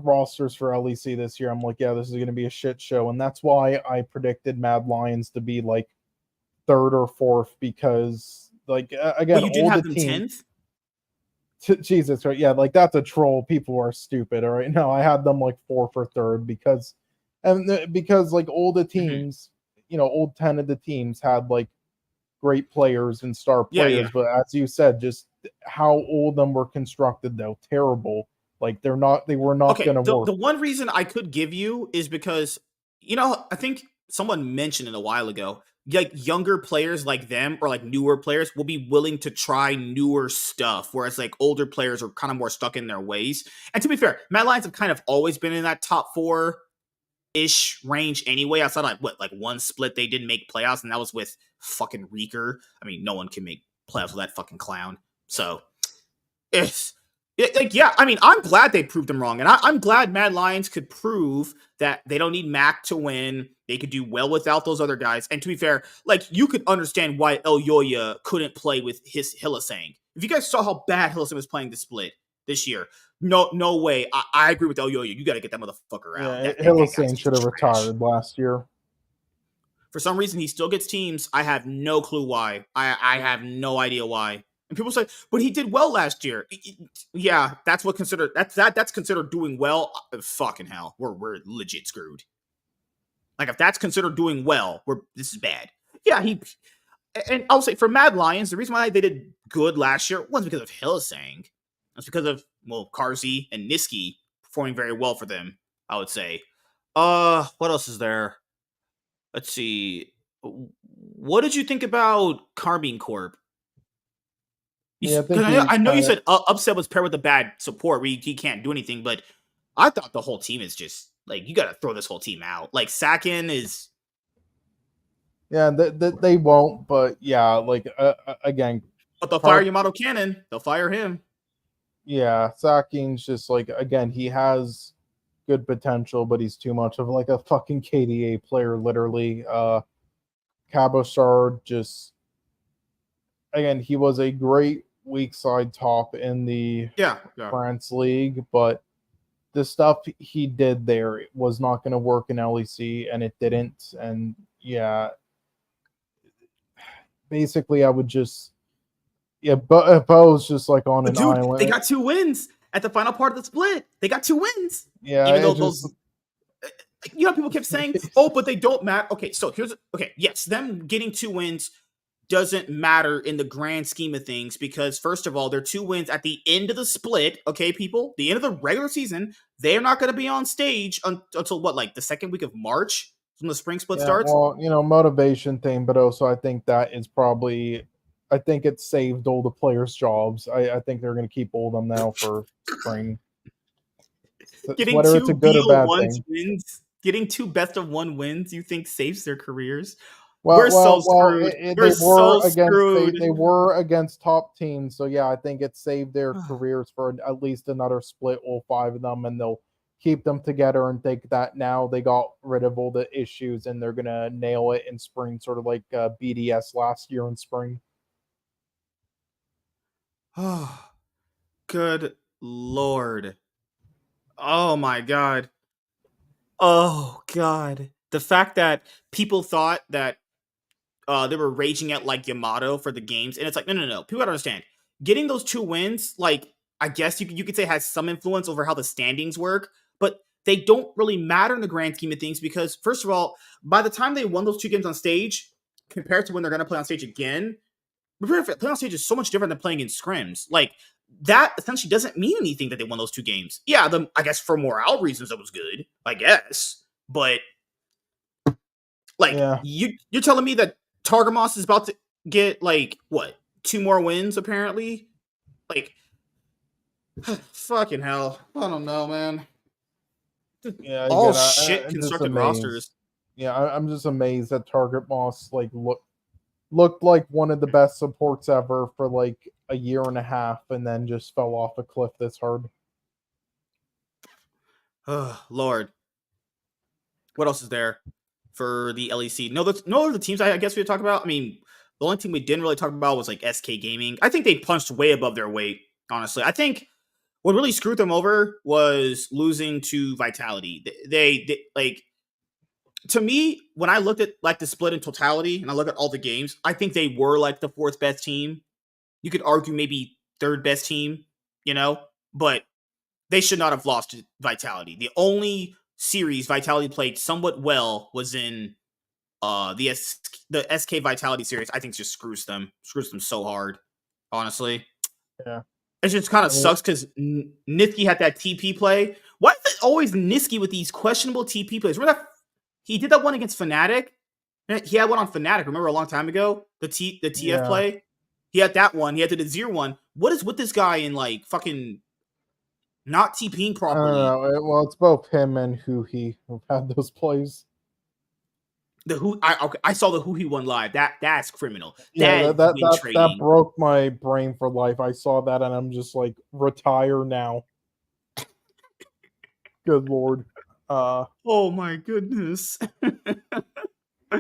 LEC this year. I'm like, yeah, this is going to be a shit show, and that's why I predicted Mad Lions to be like third or fourth because, like, Well, again, you didn't all the have them teams. 10th. Jesus, right? Yeah, like that's a troll. People are stupid. All right, no, I had them like fourth or third because, because like all the Mm-hmm. teams, old 10 of the teams had like great players and star Yeah, yeah. players, but as you said, just how all of them were constructed though, terrible. Like they were not Okay, gonna work. the one reason I could give you is because I think someone mentioned it a while ago. Like younger players like them or like newer players will be willing to try newer stuff, whereas like older players are kind of more stuck in their ways. And to be fair, Mad Lions have kind of always been in that top four ish range anyway. Outside of like one split they didn't make playoffs, and that was with fucking Reeker. I mean, no one can make playoffs with that fucking clown. So it's like, yeah, I mean, I'm glad they proved them wrong. And I'm glad Mad Lions could prove that they don't need Mac to win. They could do well without those other guys. And to be fair, like, you could understand why El Yoya couldn't play with his Hylissang. If you guys saw how bad Hylissang was playing the split this year, no way. I agree with El Yoya. You got to get that motherfucker out. Yeah, That guy's Hylissang just should have trash. retired last year. For some reason, he still gets teams. I have no clue why. I have no idea why. And people say, but he did well last year. Yeah, that's what considered that's considered doing well. Fucking hell, we're legit screwed. Like if that's considered doing well, this is bad. Yeah, and I'll say for Mad Lions, the reason why they did good last year wasn't because of Hylissang. It's because of Carzy and Niski performing very well for them. I would say. What else is there? Let's see. What did you think about Carbine Corp? Yeah, I think Because he I know you kind of said Upset was paired with a bad support where he can't do anything, but I thought the whole team is just like you got to throw this whole team out. Like Sakin is, yeah, they won't, but yeah, like again, but they'll fire Carp, Yamato Cannon. They'll fire him. yeah, Sakin's just like again, he has good potential, but he's too much of like a fucking KDA player, literally. Cabochard just again, he was a great weak side top in the Yeah. France League, but the stuff he did there was not going to work in LEC, and it didn't. And yeah, basically, I would just but Bo's just like on But an dude, they island. got 2 wins at the final part of the split. They got 2 wins. Yeah, Even it though just those, people kept saying, "Oh, but they don't matter." Okay, so yes, them getting 2 wins doesn't matter in the grand scheme of things because first of all, they're 2 wins at the end of the split. Okay, people, the end of the regular season, they're not going to be on stage until what, like the second week of March when the spring split yeah, starts. well, motivation thing, but also I think that is probably, I think it saved all the players' jobs. I think they're going to keep all of them now for spring. Getting Whether it's a two good or bad BO1 thing. wins, getting 2 best-of-1 wins, you think saves their careers? We're Well, so well, well. screwed. We're They were so against screwed. they were against top teams, so yeah, I think it saved their careers for at least another split, all five of them, and they'll keep them together and think that now they got rid of all the issues and they're gonna nail it in spring, sort of like BDS last year in spring. Oh, good Lord. Oh my God. Oh God. The fact that people thought that they were raging at like Yamato for the games, and it's like, no, no, no. People gotta understand. Getting those 2 wins, like, I guess you could say has some influence over how the standings work, but they don't really matter in the grand scheme of things because, first of all, by the time they won those 2 games on stage, compared to when they're gonna play on stage again, playing on stage is so much different than playing in scrims. Like, that essentially doesn't mean anything that they won those 2 games. Yeah, I guess for morale reasons it was good, I guess. But like Yeah, you're telling me that Targamas is about to get like what 2 more wins apparently? Like fucking hell. I don't know, man. yeah. All Again, shit I'm just constructed amazed. rosters. Yeah, I'm just amazed that Target Moss looked like one of the best supports ever for like a year and a half, and then just fell off a cliff this hard. Oh, Lord. What else is there for the LEC? No other teams I guess we talk about. I mean, the only team we didn't really talk about was like SK Gaming. I think they punched way above their weight, honestly. I think what really screwed them over was losing to Vitality. They like, to me, when I looked at like the split in totality and I look at all the games, I think they were like the fourth best team. You could argue maybe third best team, but they should not have lost to Vitality. The only series Vitality played somewhat well was in the SK Vitality series. I think just screws them so hard. Honestly, Yeah, it just kind of I mean, sucks because Nithki had that TP play. Why is it always Niski with these questionable TP plays? Remember that he did that one against Fnatic? He had one on Fnatic. Remember a long time ago the TF yeah. play. He had that one. He had the Azir one. What is with this guy in like fucking not TPing I don't properly? know. Well, it's both him and who he who've had those plays. I saw the who he won live. That's criminal. Yeah, That is win that trading. broke my brain for life. I saw that and I'm just like, retire now. Good lord. Oh my goodness.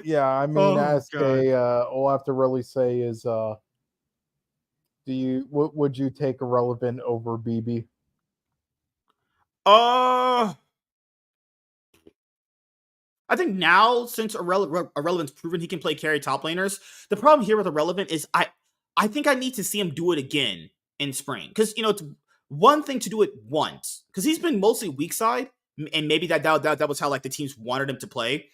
Yeah, I mean, Oh god. SK. All I have to really say is, would you take Irrelevant over BB? Uh I think now, since Irrelevant's proven he can play carry top laners, the problem here with Irrelevant is I think I need to see him do it again in spring. Because, it's one thing to do it once, because he's been mostly weak side, and maybe that was how like the teams wanted him to play.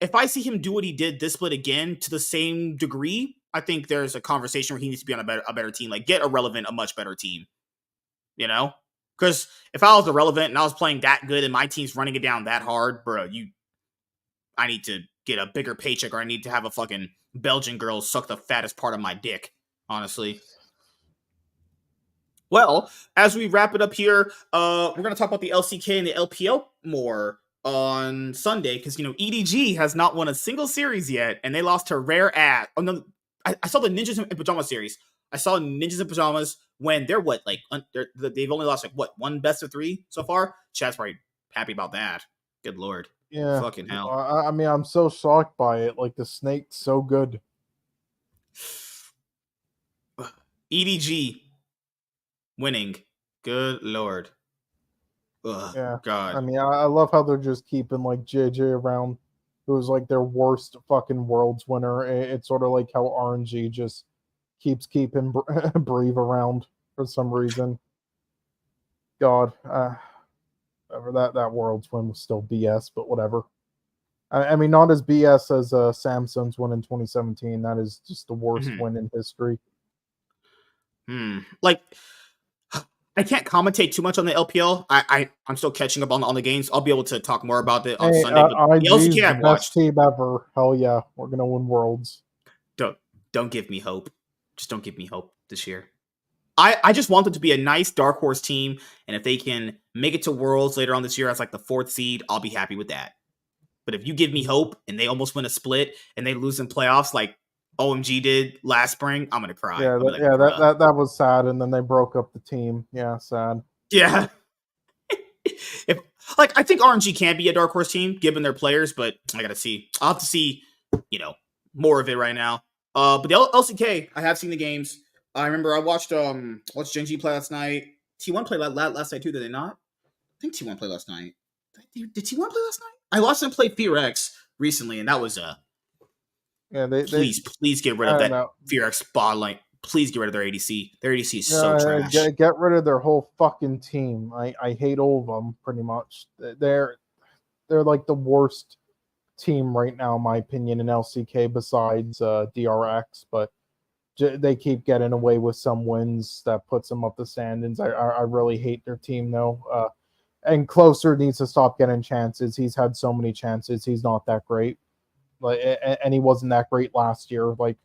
If I see him do what he did this split again to the same degree, I think there's a conversation where he needs to be on a better team. Like, get Irrelevant a much better team, you know? Because if I was Irrelevant and I was playing that good and my team's running it down that hard, bro, I need to get a bigger paycheck or I need to have a fucking Belgian girl suck the fattest part of my dick, honestly. Well, as we wrap it up here, we're going to talk about the LCK and the LPL more on Sunday because, EDG has not won a single series yet and they lost to Rare Ass. Oh, no, I saw the Ninjas in Pajamas series. I saw Ninjas in Pajamas when they're what, like, they've only lost, like, what, one best of 3 so far? Chad's probably happy about that. Good lord. Yeah, Fucking hell. I mean, I'm so shocked by it. Like the snake's so good. EDG winning. Good lord. Ugh, Yeah. God. I mean, I love how they're just keeping like JJ around, who was like their worst fucking worlds winner. It's sort of like how RNG just keeps keeping Brave around for some reason. God, that world's win was still BS, but whatever. I mean, not as BS as Samsung's win in 2017. That is just the worst win in history. Like, I can't commentate too much on the LPL. I'm still catching up on the games. I'll be able to talk more about it on Sunday. But the IG's LCK the I've best watched. team ever. Hell yeah, we're gonna win worlds. Don't give me hope. Just don't give me hope this year. I just want them to be a nice dark horse team, and if they can make it to Worlds later on this year as like the 4th seed, I'll be happy with that. But if you give me hope and they almost win a split and they lose in playoffs like OMG did last spring, I'm gonna cry. Yeah, Like, that was sad, and then they broke up the team. Yeah, sad. Yeah. If like I think RNG can be a dark horse team given their players, but I gotta see. I'll have to see, more of it right now. But the LCK, I have seen the games. I remember I watched Gen G play last night. T1 played last night too, did they not? I think T1 played last night. Did T1 play last night? I watched them play Fear X recently, and that was please get rid of that Fear X bot line. Please get rid of their ADC. Their ADC is so trash. Get rid of their whole fucking team. I hate all of them pretty much. They're like the worst team right now, in my opinion, in LCK besides DRX, but they keep getting away with some wins that puts them up the standings. I really hate their team though. And Closer needs to stop getting chances. He's had so many chances. He's not that great. And he wasn't that great last year. Like,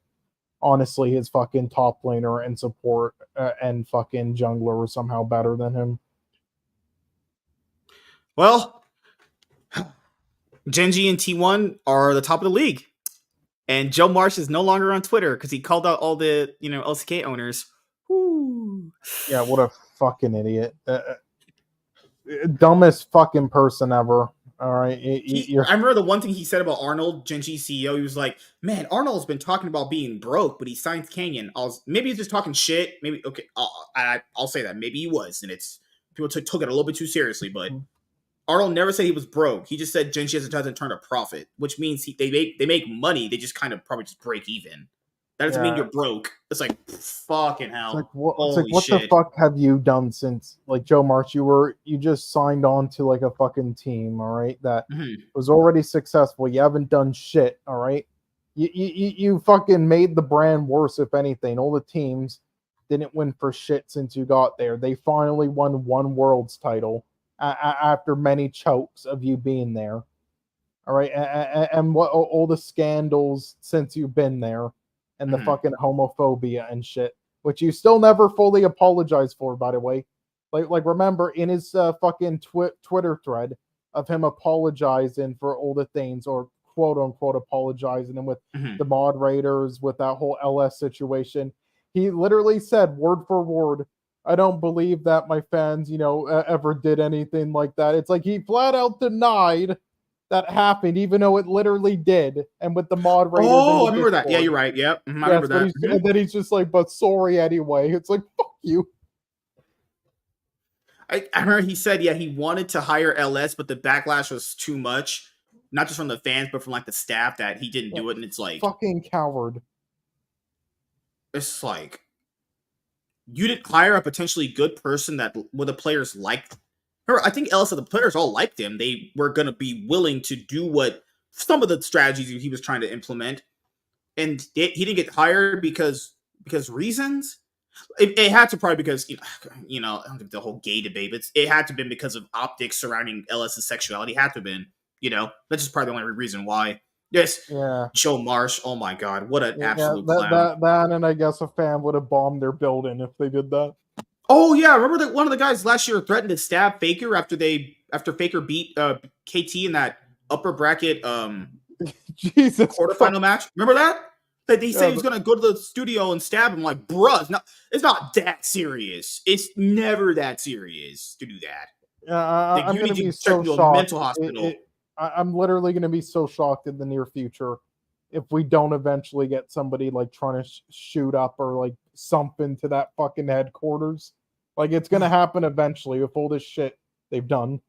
honestly, his fucking top laner and support and fucking jungler were somehow better than him. Well, Gen G and T1 are the top of the league. And Joe Marsh is no longer on Twitter because he called out all the, LCK owners. Woo. Yeah, what a fucking idiot. Dumbest fucking person ever. All right. I remember the one thing he said about Arnold, Gen G CEO. He was like, man, Arnold's been talking about being broke, but he signed Canyon. Maybe he's just talking shit. Maybe, okay, I'll say that. Maybe he was. And people took it a little bit too seriously, but Arnold never said he was broke. He just said Gen G hasn't turned a profit, which means they make money. They just kind of probably just break even. That doesn't mean you're broke. It's like, fucking hell. It's like what the fuck have you done since, like, Joe March, you just signed on to like a fucking team, all right, that was already successful. You haven't done shit, all right? You fucking made the brand worse, if anything. All the teams didn't win for shit since you got there. They finally won one Worlds title after many chokes of you being there. All right, and what all the scandals since you've been there, and the fucking homophobia and shit, which you still never fully apologized for, by the way. Like remember in his fucking Twitter thread of him apologizing for all the things, or quote unquote apologizing, and with the moderators, with that whole LS situation, he literally said word for word, I don't believe that my fans, ever did anything like that. It's like he flat out denied that happened, even though it literally did. And with the moderators. Oh, I remember that. Yeah, you're right. Yep. I remember that. And then he's just like, but sorry anyway. It's like, fuck you. I remember he said, yeah, he wanted to hire LS, but the backlash was too much. Not just from the fans, but from like the staff, that he didn't do it. And it's like, fucking coward. It's like, you didn't hire a potentially good person that the players liked. I think LS, the players all liked him. They were going to be willing to do what some of the strategies he was trying to implement. And he didn't get hired because reasons. It had to probably because, I don't think the whole gay debate, but it had to have been because of optics surrounding LS's sexuality. It had to have been, that's just probably the only reason why. Yes. Yeah. Joe Marsh. Oh my God. What an absolute clown. That, and I guess a fan would have bombed their building if they did that. Oh yeah, remember that one of the guys last year threatened to stab Faker after Faker beat KT in that upper bracket Jesus quarterfinal match. Remember that? That he said he was gonna go to the studio and stab him. Like, bruh, it's not that serious. It's never that serious to do that. I'm gonna be so shocked. Mental hospital. I'm literally gonna be so shocked in the near future if we don't eventually get somebody like trying to shoot up or like something to that fucking headquarters. Like it's gonna happen eventually with all this shit they've done.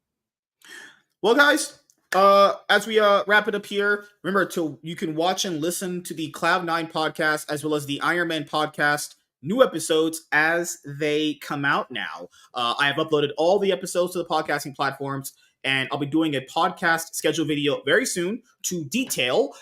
Well, guys, as we wrap it up here, remember you can watch and listen to the Cloud9 podcast as well as the Iron Man podcast new episodes as they come out now. I have uploaded all the episodes to the podcasting platforms, and I'll be doing a podcast schedule video very soon to detail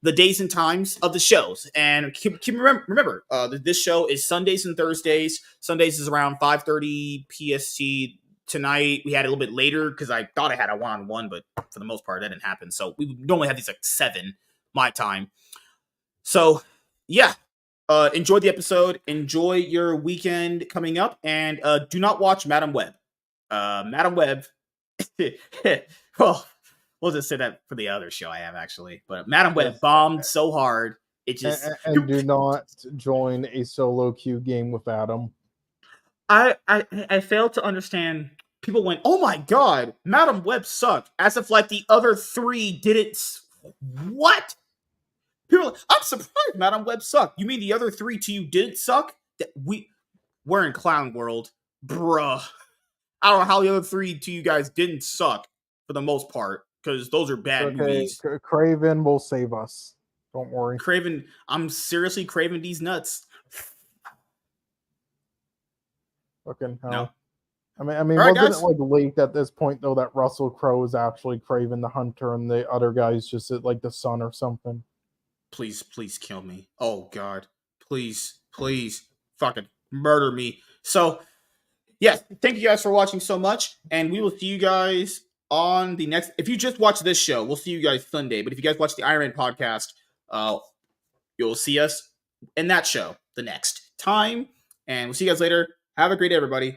the days and times of the shows. And remember, this show is Sundays and Thursdays. Sundays is around 5:30 PST. Tonight we had it a little bit later because I thought I had a one-on-one, but for the most part that didn't happen. So we normally have these like 7 my time. So yeah, enjoy the episode. Enjoy your weekend coming up, and do not watch Madam Web. Madam Web. Well, we'll just say that for the other show I have actually. But Madam Web bombed so hard it just and do not join a solo queue game with Adam. I failed to understand. People went, "Oh my god, Madam Web sucked," as if like the other 3 didn't. What? People, I'm surprised Madam Web sucked. You mean the other 3 to you didn't suck? That we're in clown world, bruh. I don't know how the other 3 to you guys didn't suck for the most part because those are bad movies. Craven will save us. Don't worry. Craven, I'm seriously craving these nuts. Fucking hell. No. I mean, right, wasn't guys? it like leaked at this point though that Russell Crowe is actually Craven the Hunter and the other guy's just like the son or something? Please kill me. Oh god. Please fucking murder me. So, yes, thank you guys for watching so much, and we will see you guys on the next. If you just watch this show, we'll see you guys Sunday. But if you guys watch the Iron Man podcast, you'll see us in that show the next time. And we'll see you guys later. Have a great day, everybody.